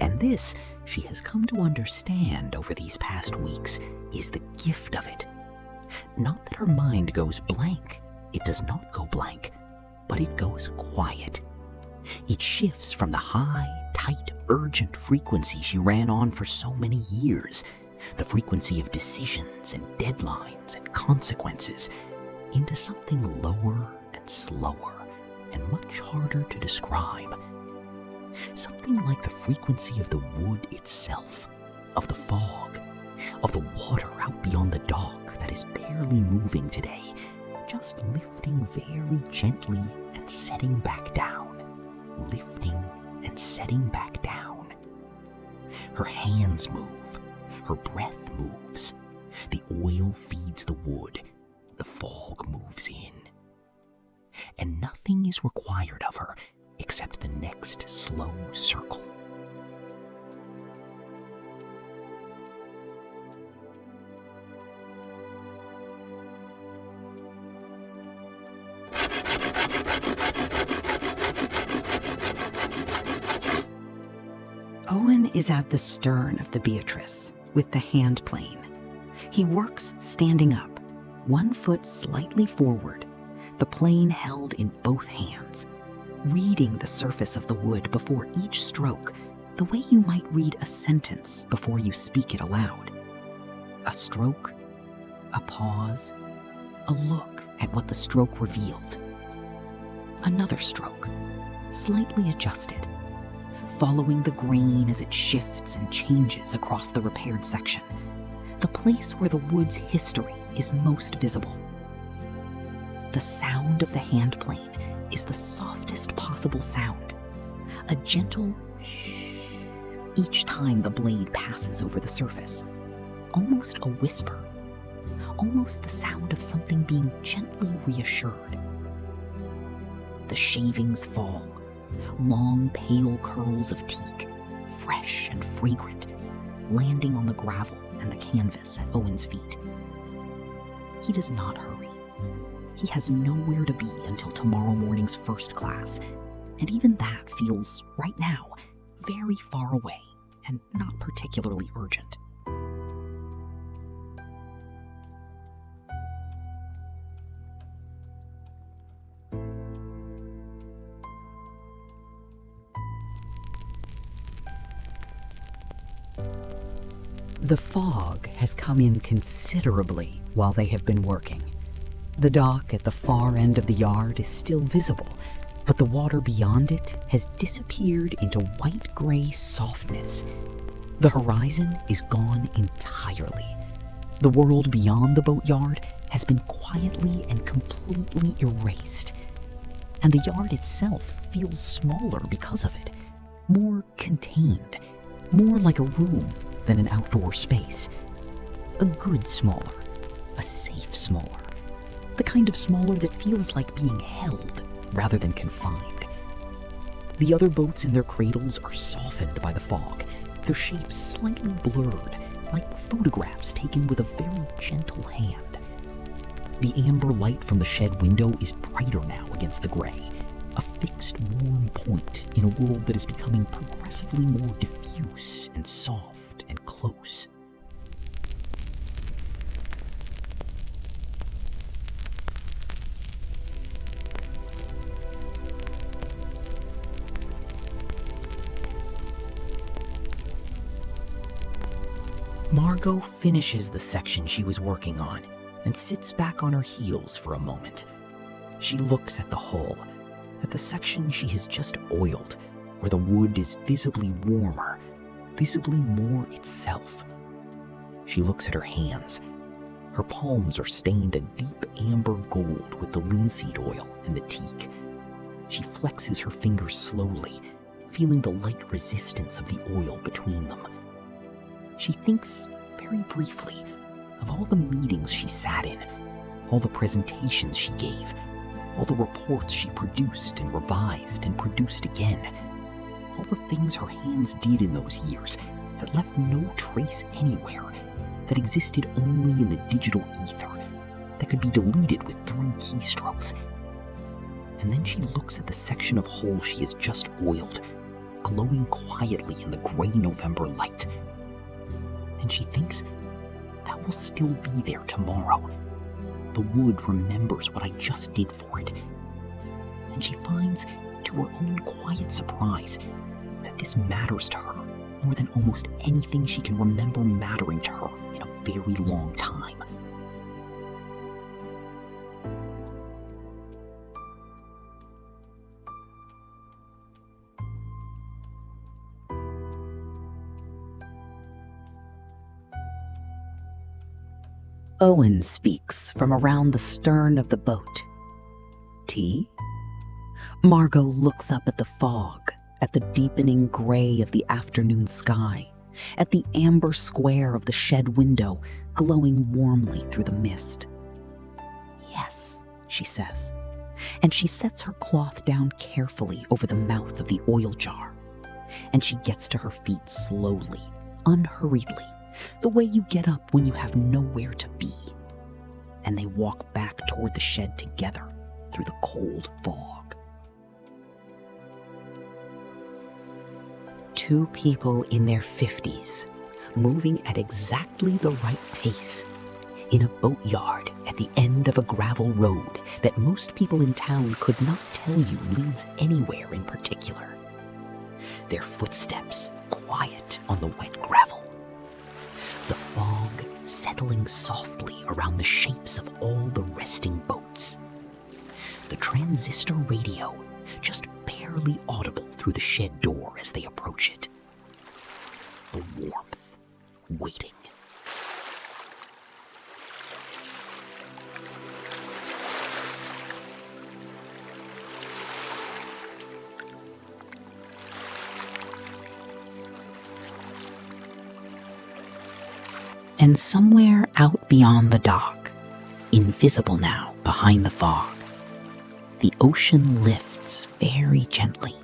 And this, she has come to understand over these past weeks, is the gift of it. Not that her mind goes blank. It does not go blank, but it goes quiet. It shifts from the high, tight, urgent frequency she ran on for so many years, the frequency of decisions and deadlines and consequences, into something lower and slower and much harder to describe. Something like the frequency of the wood itself, of the fog, of the water out beyond the dock that is barely moving today, just lifting very gently and setting back down, lifting and setting back down. Her hands move, her breath moves, the oil feeds the wood, the fog moves in. And nothing is required of her except the next slow circle. Owen is at the stern of the Beatrice with the hand plane. He works standing up, one foot slightly forward, the plane held in both hands, reading the surface of the wood before each stroke, the way you might read a sentence before you speak it aloud. A stroke, a pause, a look at what the stroke revealed. Another stroke, slightly adjusted, following the grain as it shifts and changes across the repaired section, the place where the wood's history is most visible. The sound of the hand plane is the softest possible sound, a gentle shh each time the blade passes over the surface, almost a whisper, almost the sound of something being gently reassured. The shavings fall, long pale curls of teak, fresh and fragrant, landing on the gravel and the canvas at Owen's feet. He does not hurry. He has nowhere to be until tomorrow morning's first class, and even that feels, right now, very far away and not particularly urgent. The fog has come in considerably while they have been working. The dock at the far end of the yard is still visible, but the water beyond it has disappeared into white-gray softness. The horizon is gone entirely. The world beyond the boatyard has been quietly and completely erased. And the yard itself feels smaller because of it, more contained, more like a room than an outdoor space. A good smaller, a safe smaller, the kind of smaller that feels like being held rather than confined. The other boats in their cradles are softened by the fog, their shapes slightly blurred, like photographs taken with a very gentle hand. The amber light from the shed window is brighter now against the gray, a fixed warm point in a world that is becoming progressively more diffuse and soft and close. Margot finishes the section she was working on and sits back on her heels for a moment. She looks at the hull, at the section she has just oiled, where the wood is visibly warmer, visibly more itself. She looks at her hands. Her palms are stained a deep amber gold with the linseed oil and the teak. She flexes her fingers slowly, feeling the light resistance of the oil between them. She thinks very briefly of all the meetings she sat in, all the presentations she gave, all the reports she produced and revised and produced again, all the things her hands did in those years that left no trace anywhere, that existed only in the digital ether, that could be deleted with 3 keystrokes. And then she looks at the section of hull she has just oiled, glowing quietly in the gray November light. And she thinks that will still be there tomorrow. The wood remembers what I just did for it. And she finds, to her own quiet surprise, that this matters to her more than almost anything she can remember mattering to her in a very long time. Owen speaks from around the stern of the boat. Tea? Margot looks up at the fog, at the deepening gray of the afternoon sky, at the amber square of the shed window glowing warmly through the mist. Yes, she says, and she sets her cloth down carefully over the mouth of the oil jar, and she gets to her feet slowly, unhurriedly, the way you get up when you have nowhere to be. And they walk back toward the shed together through the cold fog. 2 people in their 50s, moving at exactly the right pace, in a boatyard at the end of a gravel road that most people in town could not tell you leads anywhere in particular. Their footsteps quiet on the wet gravel. The fog settling softly around the shapes of all the resting boats. The transistor radio just barely audible through the shed door as they approach it. The warmth waiting. And somewhere out beyond the dock, invisible now behind the fog, the ocean lifts very gently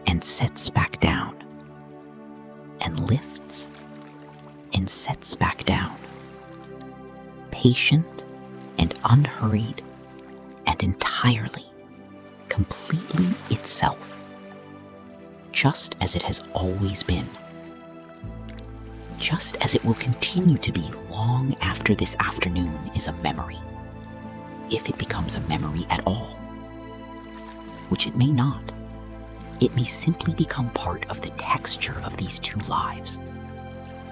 and sets back down, and lifts and sets back down, patient and unhurried and entirely, completely itself, just as it has always been. Just as it will continue to be long after this afternoon is a memory, if it becomes a memory at all, which it may not. It may simply become part of the texture of these 2 lives,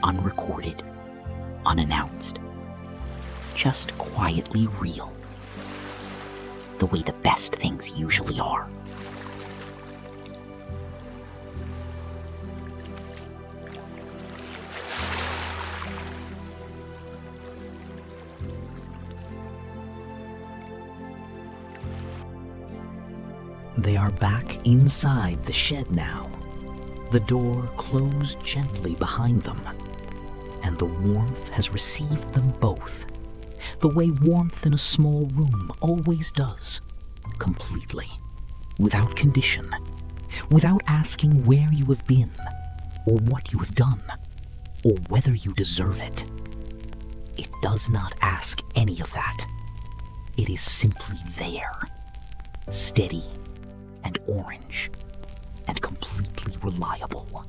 unrecorded, unannounced, just quietly real, the way the best things usually are. They are back inside the shed now, the door closed gently behind them, and the warmth has received them both, the way warmth in a small room always does, completely, without condition, without asking where you have been, or what you have done, or whether you deserve it. It does not ask any of that. It is simply there, steady and orange and completely reliable.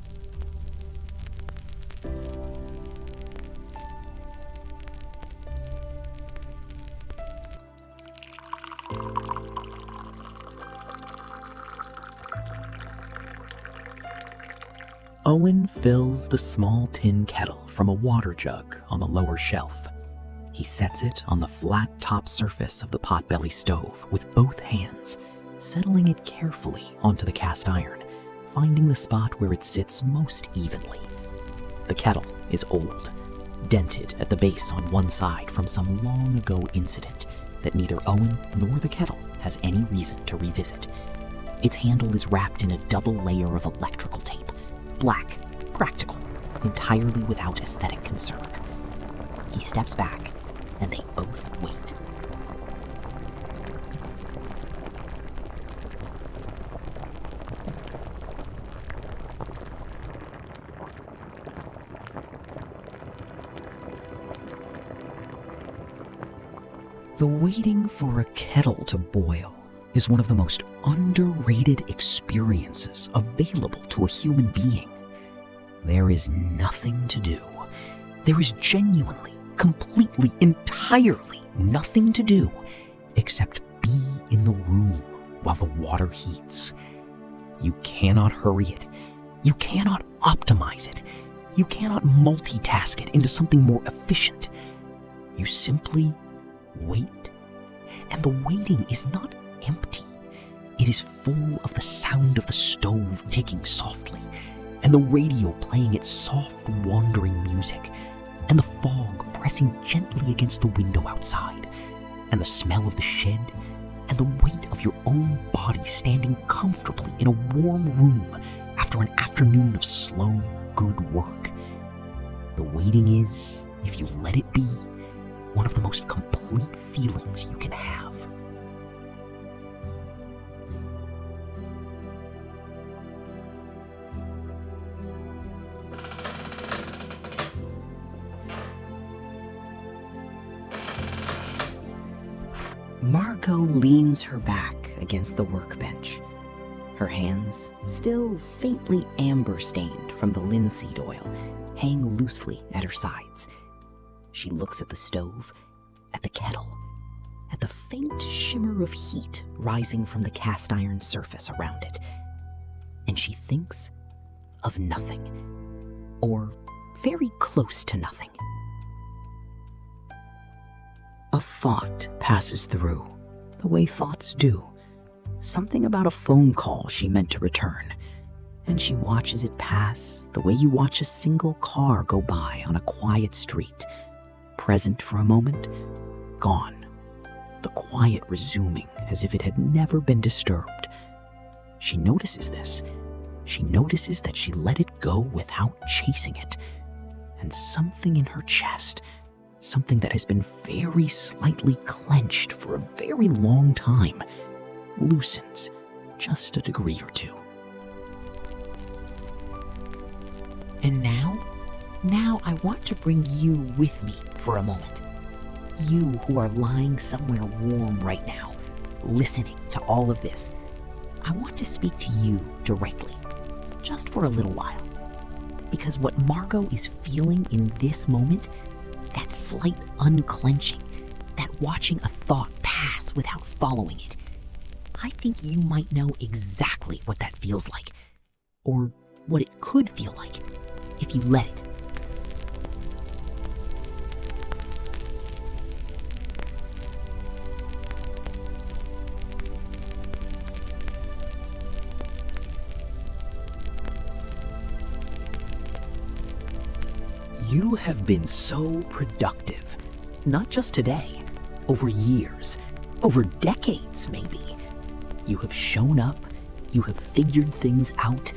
Owen fills the small tin kettle from a water jug on the lower shelf. He sets it on the flat top surface of the potbelly stove with both hands, settling it carefully onto the cast iron, finding the spot where it sits most evenly. The kettle is old, dented at the base on one side from some long ago incident that neither Owen nor the kettle has any reason to revisit. Its handle is wrapped in a double layer of electrical tape, black, practical, entirely without aesthetic concern. He steps back, and they both wait. The waiting for a kettle to boil is one of the most underrated experiences available to a human being. There is nothing to do. There is genuinely, completely, entirely nothing to do except be in the room while the water heats. You cannot hurry it. You cannot optimize it. You cannot multitask it into something more efficient. You simply wait. And the waiting is not empty. It is full of the sound of the stove ticking softly, and the radio playing its soft, wandering music, and the fog pressing gently against the window outside, and the smell of the shed, and the weight of your own body standing comfortably in a warm room after an afternoon of slow, good work. The waiting is, if you let it be, one of the most complete feelings you can have. Margot leans her back against the workbench. Her hands, still faintly amber-stained from the linseed oil, hang loosely at her sides. She looks at the stove, at the kettle, at the faint shimmer of heat rising from the cast iron surface around it. And she thinks of nothing, or very close to nothing. A thought passes through, the way thoughts do. Something about a phone call she meant to return, and she watches it pass the way you watch a single car go by on a quiet street. Present for a moment, gone. The quiet resuming as if it had never been disturbed. She notices this. She notices that she let it go without chasing it. And something in her chest, something that has been very slightly clenched for a very long time, loosens just a degree or two. And now I want to bring you with me for a moment. You who are lying somewhere warm right now, listening to all of this. I want to speak to you directly, just for a little while. Because what Margot is feeling in this moment, that slight unclenching, that watching a thought pass without following it, I think you might know exactly what that feels like, or what it could feel like if you let it. You have been so productive, not just today, over years, over decades maybe. You have shown up, you have figured things out,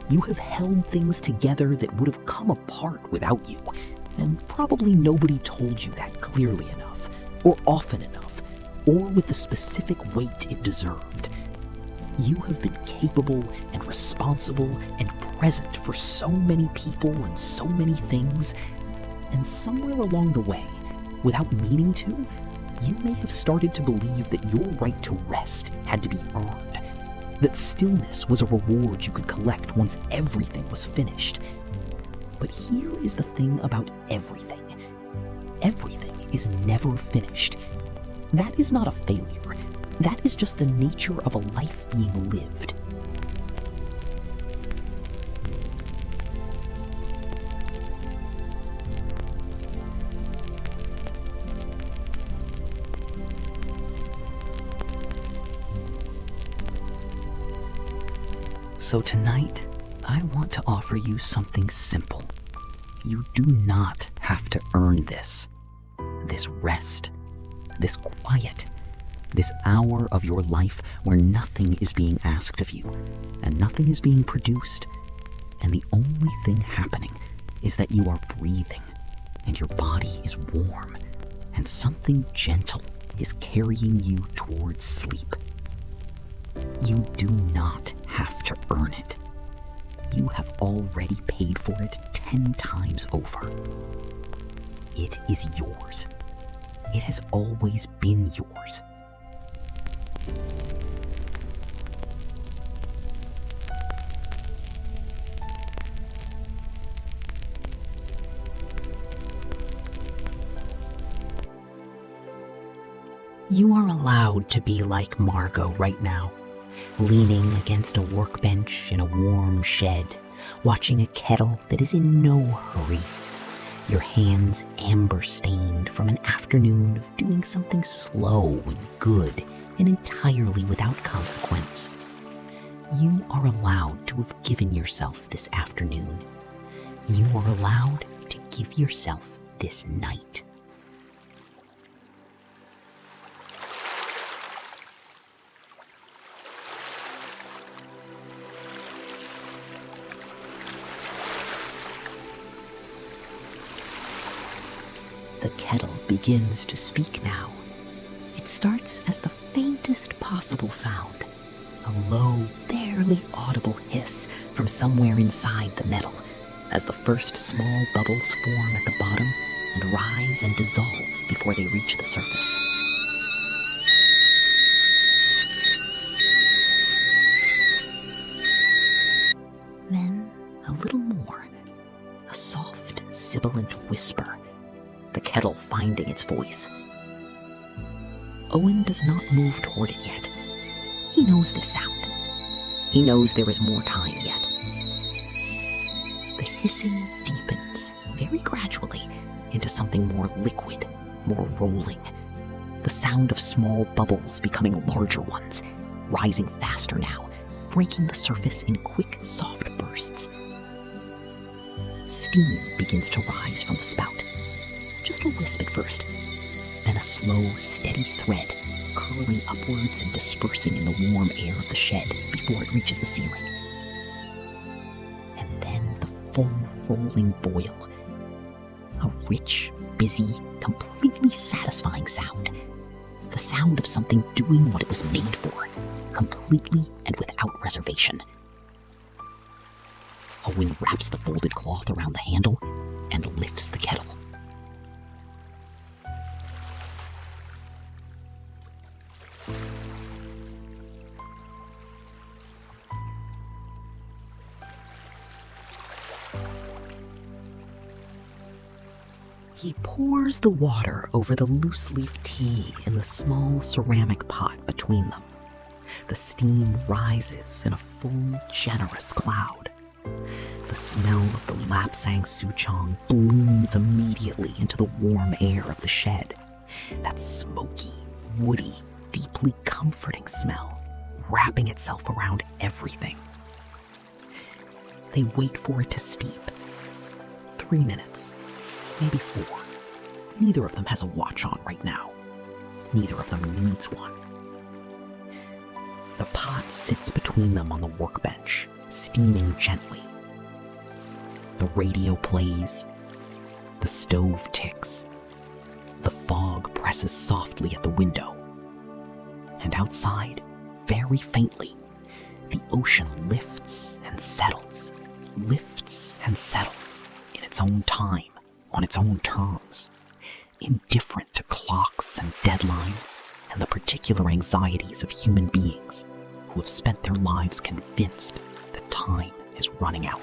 you have held things together that would have come apart without you, and probably nobody told you that clearly enough, or often enough, or with the specific weight it deserved. You have been capable and responsible and present for so many people and so many things, and somewhere along the way, without meaning to, you may have started to believe that your right to rest had to be earned, that stillness was a reward you could collect once everything was finished. But here is the thing about everything. Everything is never finished. That is not a failure. That is just the nature of a life being lived. So tonight, I want to offer you something simple. You do not have to earn this. This rest, this quiet, this hour of your life where nothing is being asked of you and nothing is being produced. And the only thing happening is that you are breathing and your body is warm and something gentle is carrying you towards sleep. You do not have to earn it. You have already paid for it 10 times over. It is yours. It has always been yours. You are allowed to be like Margot right now, leaning against a workbench in a warm shed, watching a kettle that is in no hurry, your hands amber-stained from an afternoon of doing something slow and good and entirely without consequence. You are allowed to have given yourself this afternoon. You are allowed to give yourself this night. The kettle begins to speak now. It starts as the faintest possible sound, a low, barely audible hiss from somewhere inside the metal, as the first small bubbles form at the bottom and rise and dissolve before they reach the surface. Then, a little more, a soft, sibilant whisper, the kettle finding its voice. Owen does not move toward it yet. He knows this sound. He knows there is more time yet. The hissing deepens, very gradually, into something more liquid, more rolling. The sound of small bubbles becoming larger ones, rising faster now, breaking the surface in quick, soft bursts. Steam begins to rise from the spout. Just a wisp at first, then a slow, steady thread curling upwards and dispersing in the warm air of the shed before it reaches the ceiling. And then the full rolling boil. A rich, busy, completely satisfying sound. The sound of something doing what it was made for, completely and without reservation. Owen wraps the folded cloth around the handle and lifts the kettle. He pours the water over the loose-leaf tea in the small ceramic pot between them. The steam rises in a full, generous cloud. The smell of the lapsang souchong blooms immediately into the warm air of the shed. That smoky, woody, deeply comforting smell, wrapping itself around everything. They wait for it to steep. 3 minutes. Maybe 4. Neither of them has a watch on right now. Neither of them needs one. The pot sits between them on the workbench, steaming gently. The radio plays. The stove ticks. The fog presses softly at the window. And outside, very faintly, the ocean lifts and settles in its own time. On its own terms, indifferent to clocks and deadlines and the particular anxieties of human beings who have spent their lives convinced that time is running out.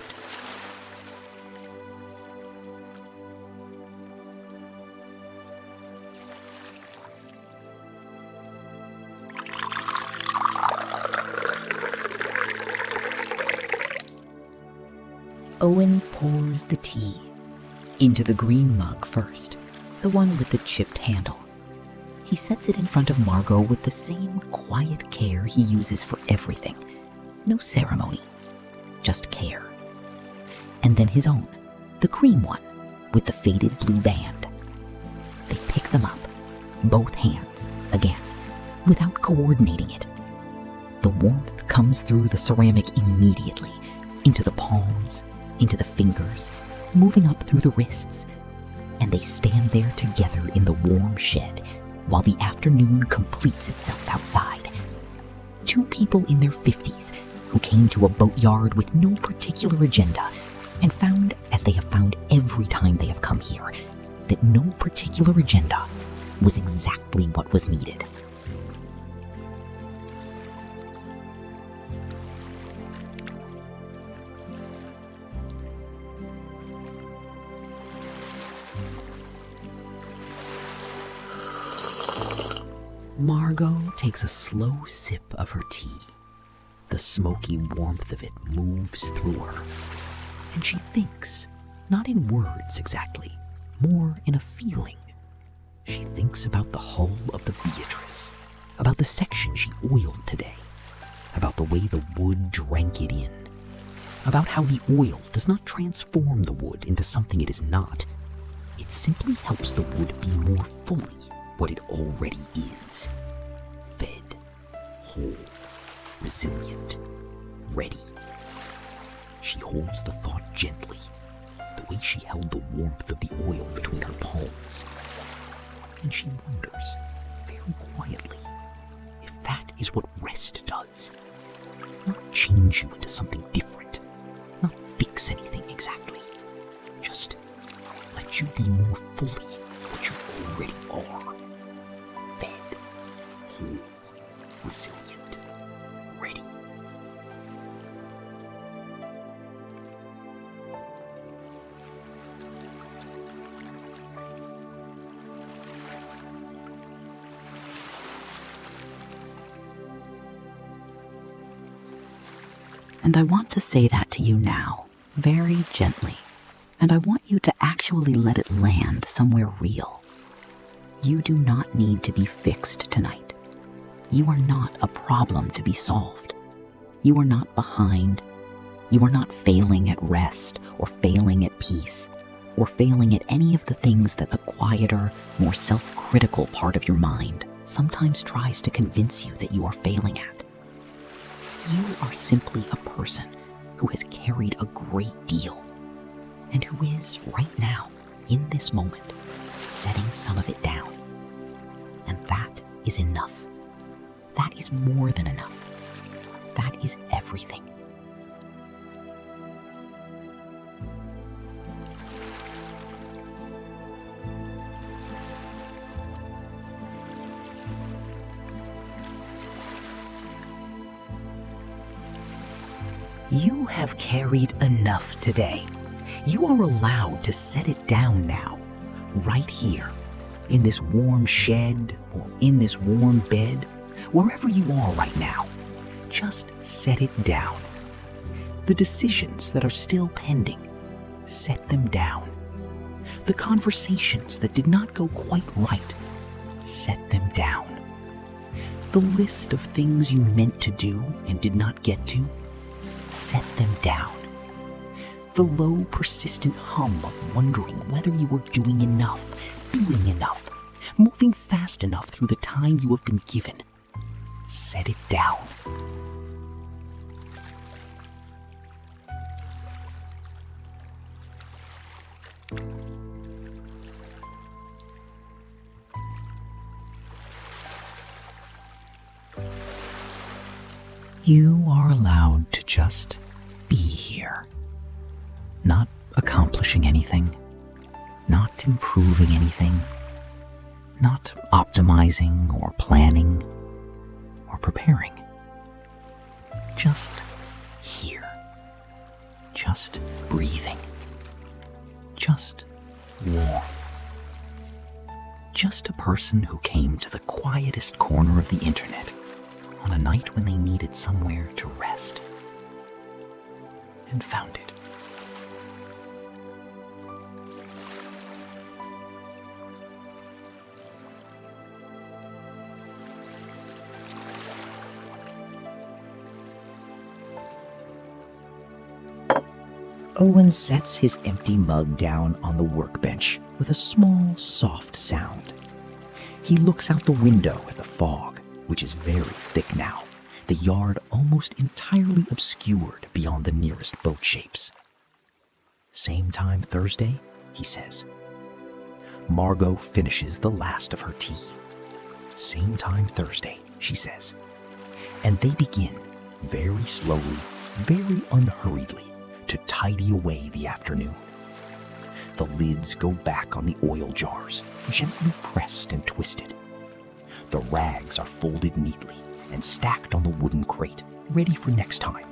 Owen pours the tea into the green mug first, the one with the chipped handle. He sets it in front of Margot with the same quiet care he uses for everything. No ceremony, just care. And then his own, the cream one, with the faded blue band. They pick them up, both hands, again, without coordinating it. The warmth comes through the ceramic immediately, into the palms, into the fingers, moving up through the wrists, and they stand there together in the warm shed while the afternoon completes itself outside. Two people in their 50s who came to a boatyard with no particular agenda and found, as they have found every time they have come here, that no particular agenda was exactly what was needed. Margot takes a slow sip of her tea. The smoky warmth of it moves through her, and she thinks, not in words exactly, more in a feeling. She thinks about the hull of the Beatrice, about the section she oiled today, about the way the wood drank it in, about how the oil does not transform the wood into something it is not. It simply helps the wood be more fully what it already is. Fed, whole, resilient, ready. She holds the thought gently, the way she held the warmth of the oil between her palms. And she wonders, very quietly, if that is what rest does. Not change you into something different, not fix anything exactly. Just let you be more fully what you already are. Fed, whole, resilient, ready. And I want to say that to you now, very gently. And I want you to actually let it land somewhere real. You do not need to be fixed tonight. You are not a problem to be solved. You are not behind. You are not failing at rest or failing at peace or failing at any of the things that the quieter, more self-critical part of your mind sometimes tries to convince you that you are failing at. You are simply a person who has carried a great deal and who is, right now, in this moment, setting some of it down. And that is enough. That is more than enough. That is everything. You have carried enough today. You are allowed to set it down now, right here, in this warm shed or in this warm bed, wherever you are right now. Just set it down. The decisions that are still pending, set them down. The conversations that did not go quite right, set them down. The list of things you meant to do and did not get to, set them down. The low, persistent hum of wondering whether you were doing enough, being enough, moving fast enough through the time you have been given. Set it down. You are allowed to just be here. Not accomplishing anything, not improving anything, Not optimizing or planning or preparing. Just here. Just breathing. Just warm. Just a person who came to the quietest corner of the internet on a night when they needed somewhere to rest. And found it. Owen sets his empty mug down on the workbench with a small, soft sound. He looks out the window at the fog, which is very thick now, the yard almost entirely obscured beyond the nearest boat shapes. Same time Thursday, he says. Margot finishes the last of her tea. Same time Thursday, she says. And they begin, very slowly, very unhurriedly, to tidy away the afternoon. The lids go back on the oil jars, gently pressed and twisted. The rags are folded neatly and stacked on the wooden crate, ready for next time.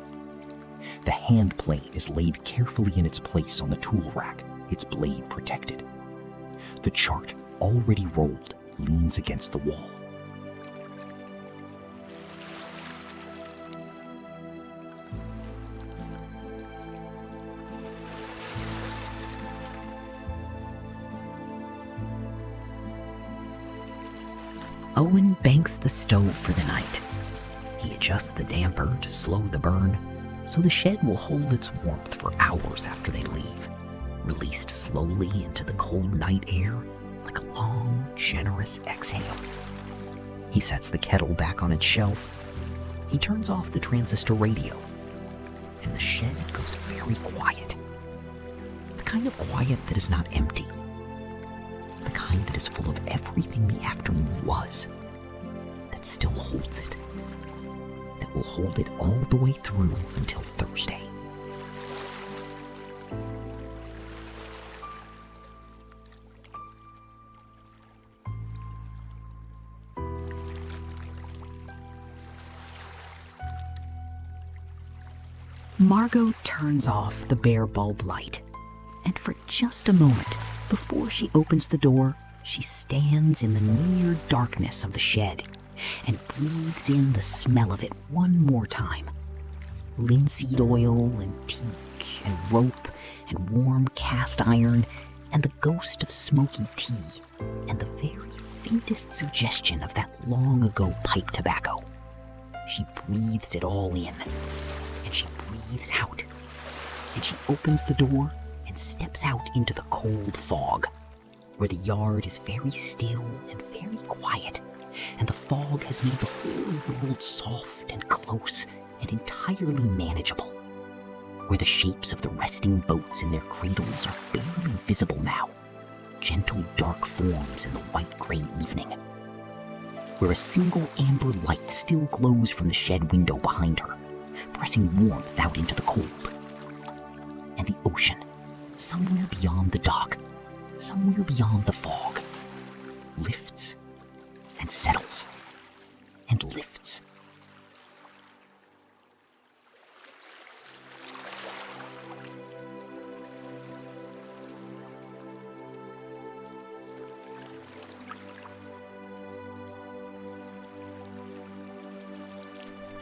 The hand plane is laid carefully in its place on the tool rack, its blade protected. The chart, already rolled, leans against the wall. Owen banks the stove for the night. He adjusts the damper to slow the burn, so the shed will hold its warmth for hours after they leave, released slowly into the cold night air like a long, generous exhale. He sets the kettle back on its shelf. He turns off the transistor radio, and the shed goes very quiet. The kind of quiet that is not empty. The kind that is full of everything the afternoon was, that still holds it, that will hold it all the way through until Thursday. Margot turns off the bare bulb light, and for just a moment, before she opens the door, she stands in the near darkness of the shed and breathes in the smell of it one more time. Linseed oil and teak and rope and warm cast iron and the ghost of smoky tea and the very faintest suggestion of that long-ago pipe tobacco. She breathes it all in, and she breathes out, and she opens the door and steps out into the cold fog, where the yard is very still and very quiet, and the fog has made the whole world soft and close and entirely manageable, where the shapes of the resting boats in their cradles are barely visible now, gentle dark forms in the white-gray evening, where a single amber light still glows from the shed window behind her, pressing warmth out into the cold, and the ocean, somewhere beyond the dock, somewhere beyond the fog, lifts and settles and lifts.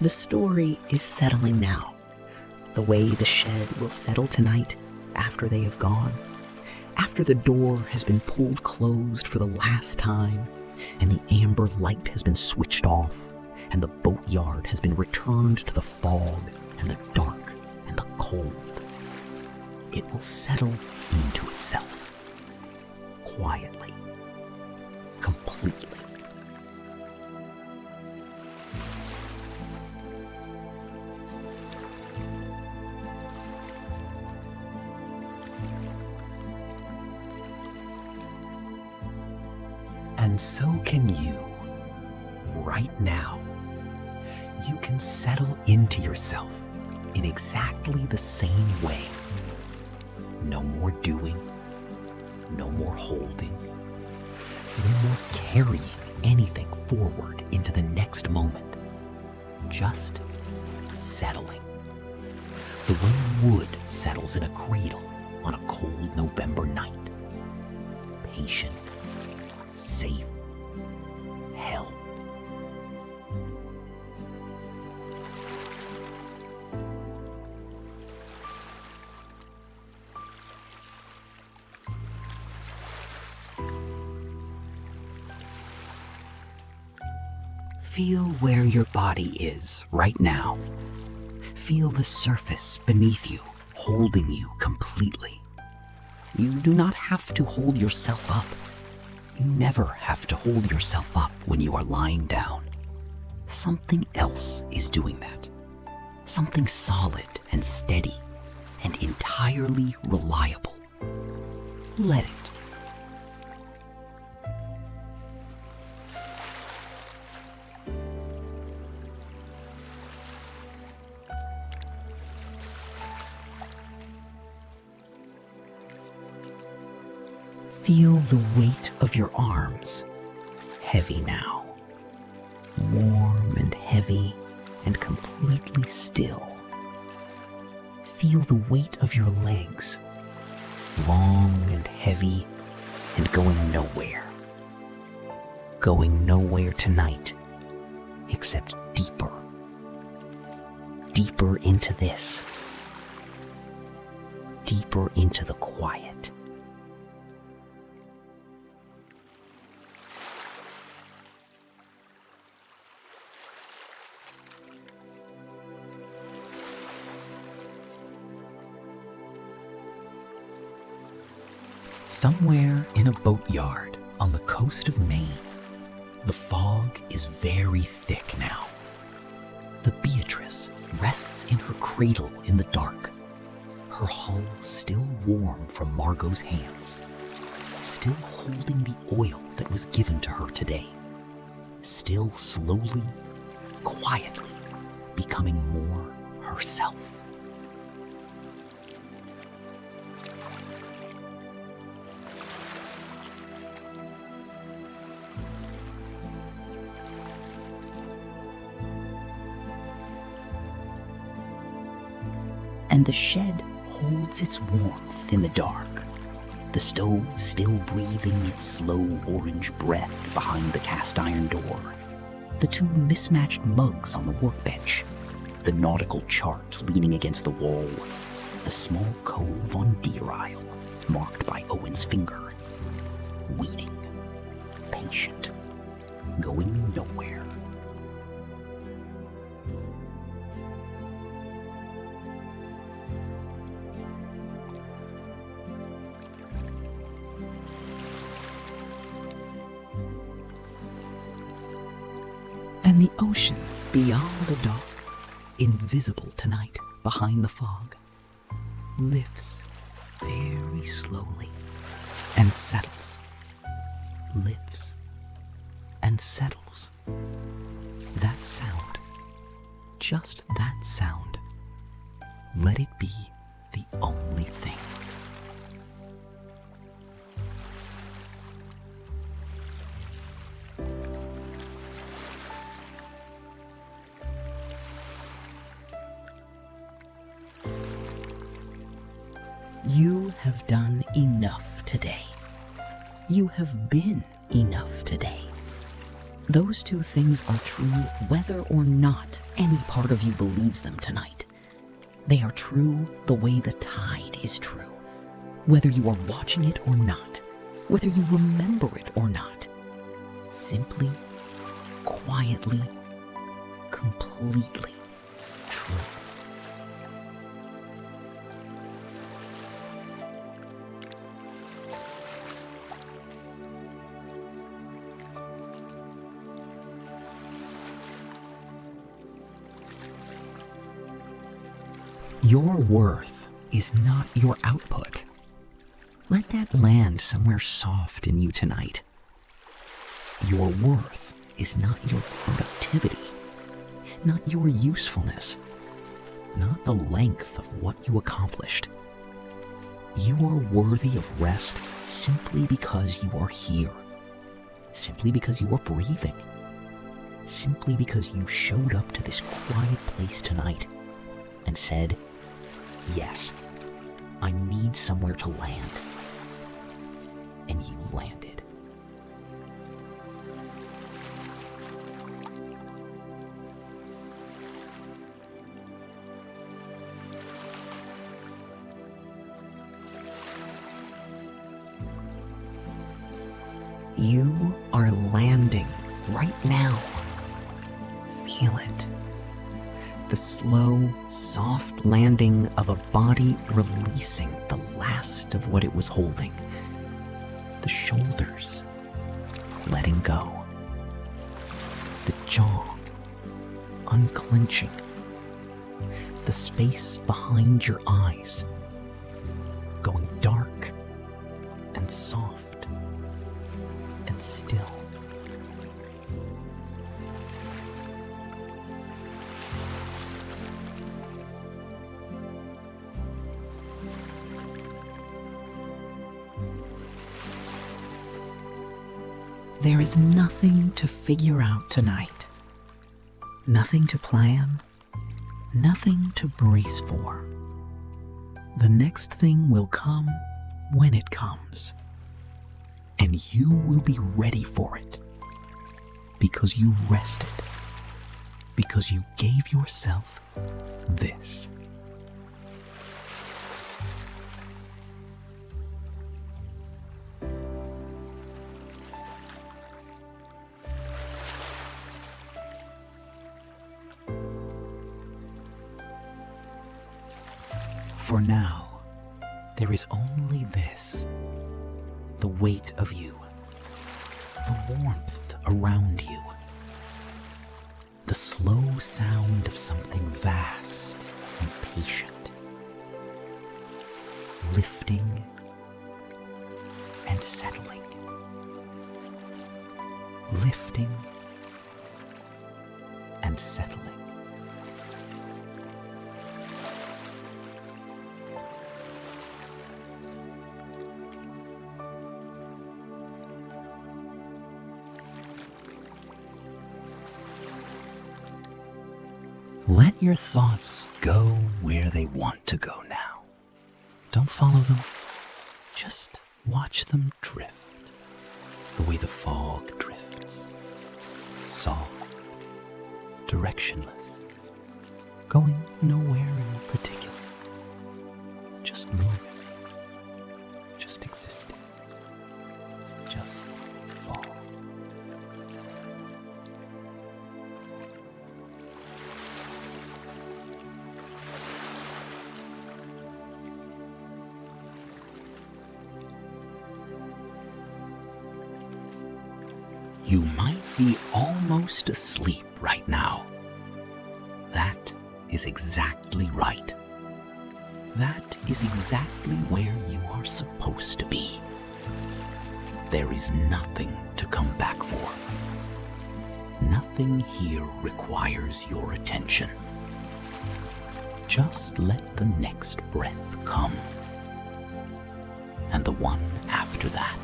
The story is settling now, the way the shed will settle tonight after they have gone, after the door has been pulled closed for the last time, and the amber light has been switched off, and the boatyard has been returned to the fog and the dark and the cold. It will settle into itself, quietly, completely. And so can you, right now. You can settle into yourself in exactly the same way. No more doing, no more holding, no more carrying anything forward into the next moment. Just settling. The way wood settles in a cradle on a cold November night. Patient, safe, held. Feel where your body is right now. Feel the surface beneath you, holding you completely. You do not have to hold yourself up. You never have to hold yourself up when you are lying down. Something else is doing that. Something solid and steady and entirely reliable. Let it. Feel the weight of your arms, heavy now, warm and heavy and completely still. Feel the weight of your legs, long and heavy and going nowhere. Going nowhere tonight, except deeper. Deeper into this. Deeper into the quiet. Somewhere in a boatyard on the coast of Maine, the fog is very thick now. The Beatrice rests in her cradle in the dark, her hull still warm from Margot's hands, still holding the oil that was given to her today, still slowly, quietly becoming more herself. And the shed holds its warmth in the dark, the stove still breathing its slow orange breath behind the cast iron door, the two mismatched mugs on the workbench, the nautical chart leaning against the wall, the small cove on Deer Isle marked by Owen's finger, waiting, patient, going nowhere. And the ocean beyond the dock, invisible tonight behind the fog, lifts very slowly and settles, lifts and settles. That sound, just that sound, let it be the only thing. You have done enough today. You have been enough today. Those two things are true whether or not any part of you believes them tonight. They are true the way the tide is true, whether you are watching it or not, whether you remember it or not. Simply, quietly, completely true. Your worth is not your output. Let that land somewhere soft in you tonight. Your worth is not your productivity, not your usefulness, not the length of what you accomplished. You are worthy of rest simply because you are here, simply because you were breathing. Simply because you showed up to this quiet place tonight and said, yes, I need somewhere to land. And you landed. You are landing right now. Feel it. The slow, soft landing of a body releasing the last of what it was holding. The shoulders letting go. The jaw unclenching. The space behind your eyes going dark and soft and still. There is nothing to figure out tonight. Nothing to plan. Nothing to brace for. The next thing will come when it comes. And you will be ready for it. Because you rested. Because you gave yourself this. For now, there is only this, the weight of you, the warmth around you, the slow sound of something vast and patient, lifting and settling, lifting and settling. Let your thoughts go where they want to go now. Don't follow them. Just watch them drift. The way the fog drifts. Soft, directionless, going nowhere in particular. Just moving. Just existing. Just fall. You might be almost asleep right now. That is exactly right. That is exactly where you are supposed to be. There is nothing to come back for. Nothing here requires your attention. Just let the next breath come. And the one after that.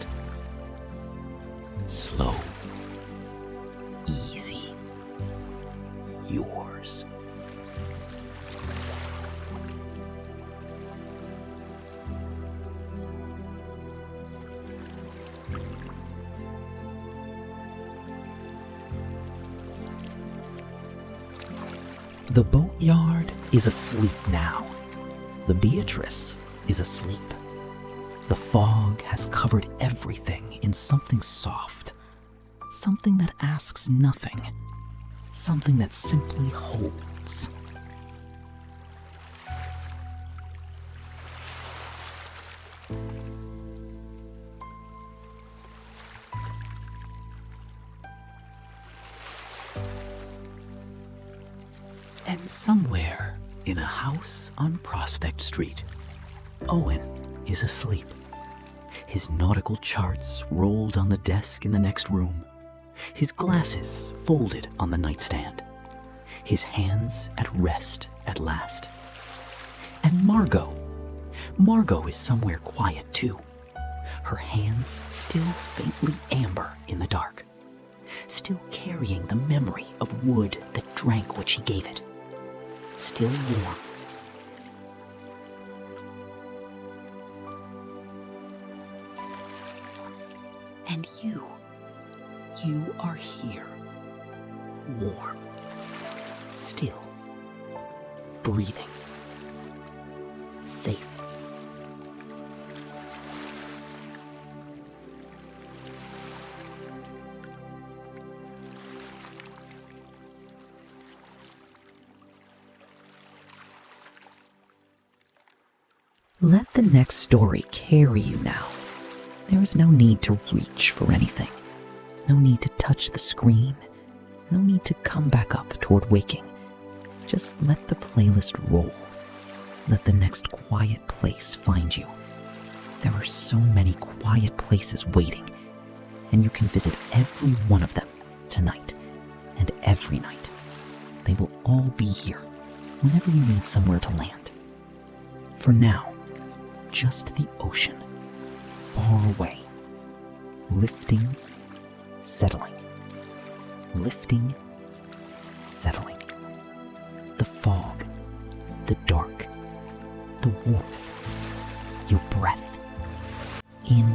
Slow. Easy. Yours. The Boatyard is asleep now. The Beatrice is asleep. The fog has covered everything in something soft. Something that asks nothing. Something that simply holds. And somewhere in a house on Prospect Street, Owen is asleep. His nautical charts rolled on the desk in the next room. His glasses folded on the nightstand. His hands at rest at last. And Margot is somewhere quiet too. her hands still faintly amber in the dark, still carrying the memory of wood that drank what she gave it, still warm. And you are here, warm, still, breathing, safe. Let the next story carry you now. There is no need to reach for anything. No need to touch the screen. No need to come back up toward waking. Just let the playlist roll. Let the next quiet place find you. There are so many quiet places waiting, and you can visit every one of them tonight and every night. They will all be here whenever you need somewhere to land. For now, just the ocean, far away, lifting, settling, lifting, settling. The fog, the dark, the warmth, your breath, in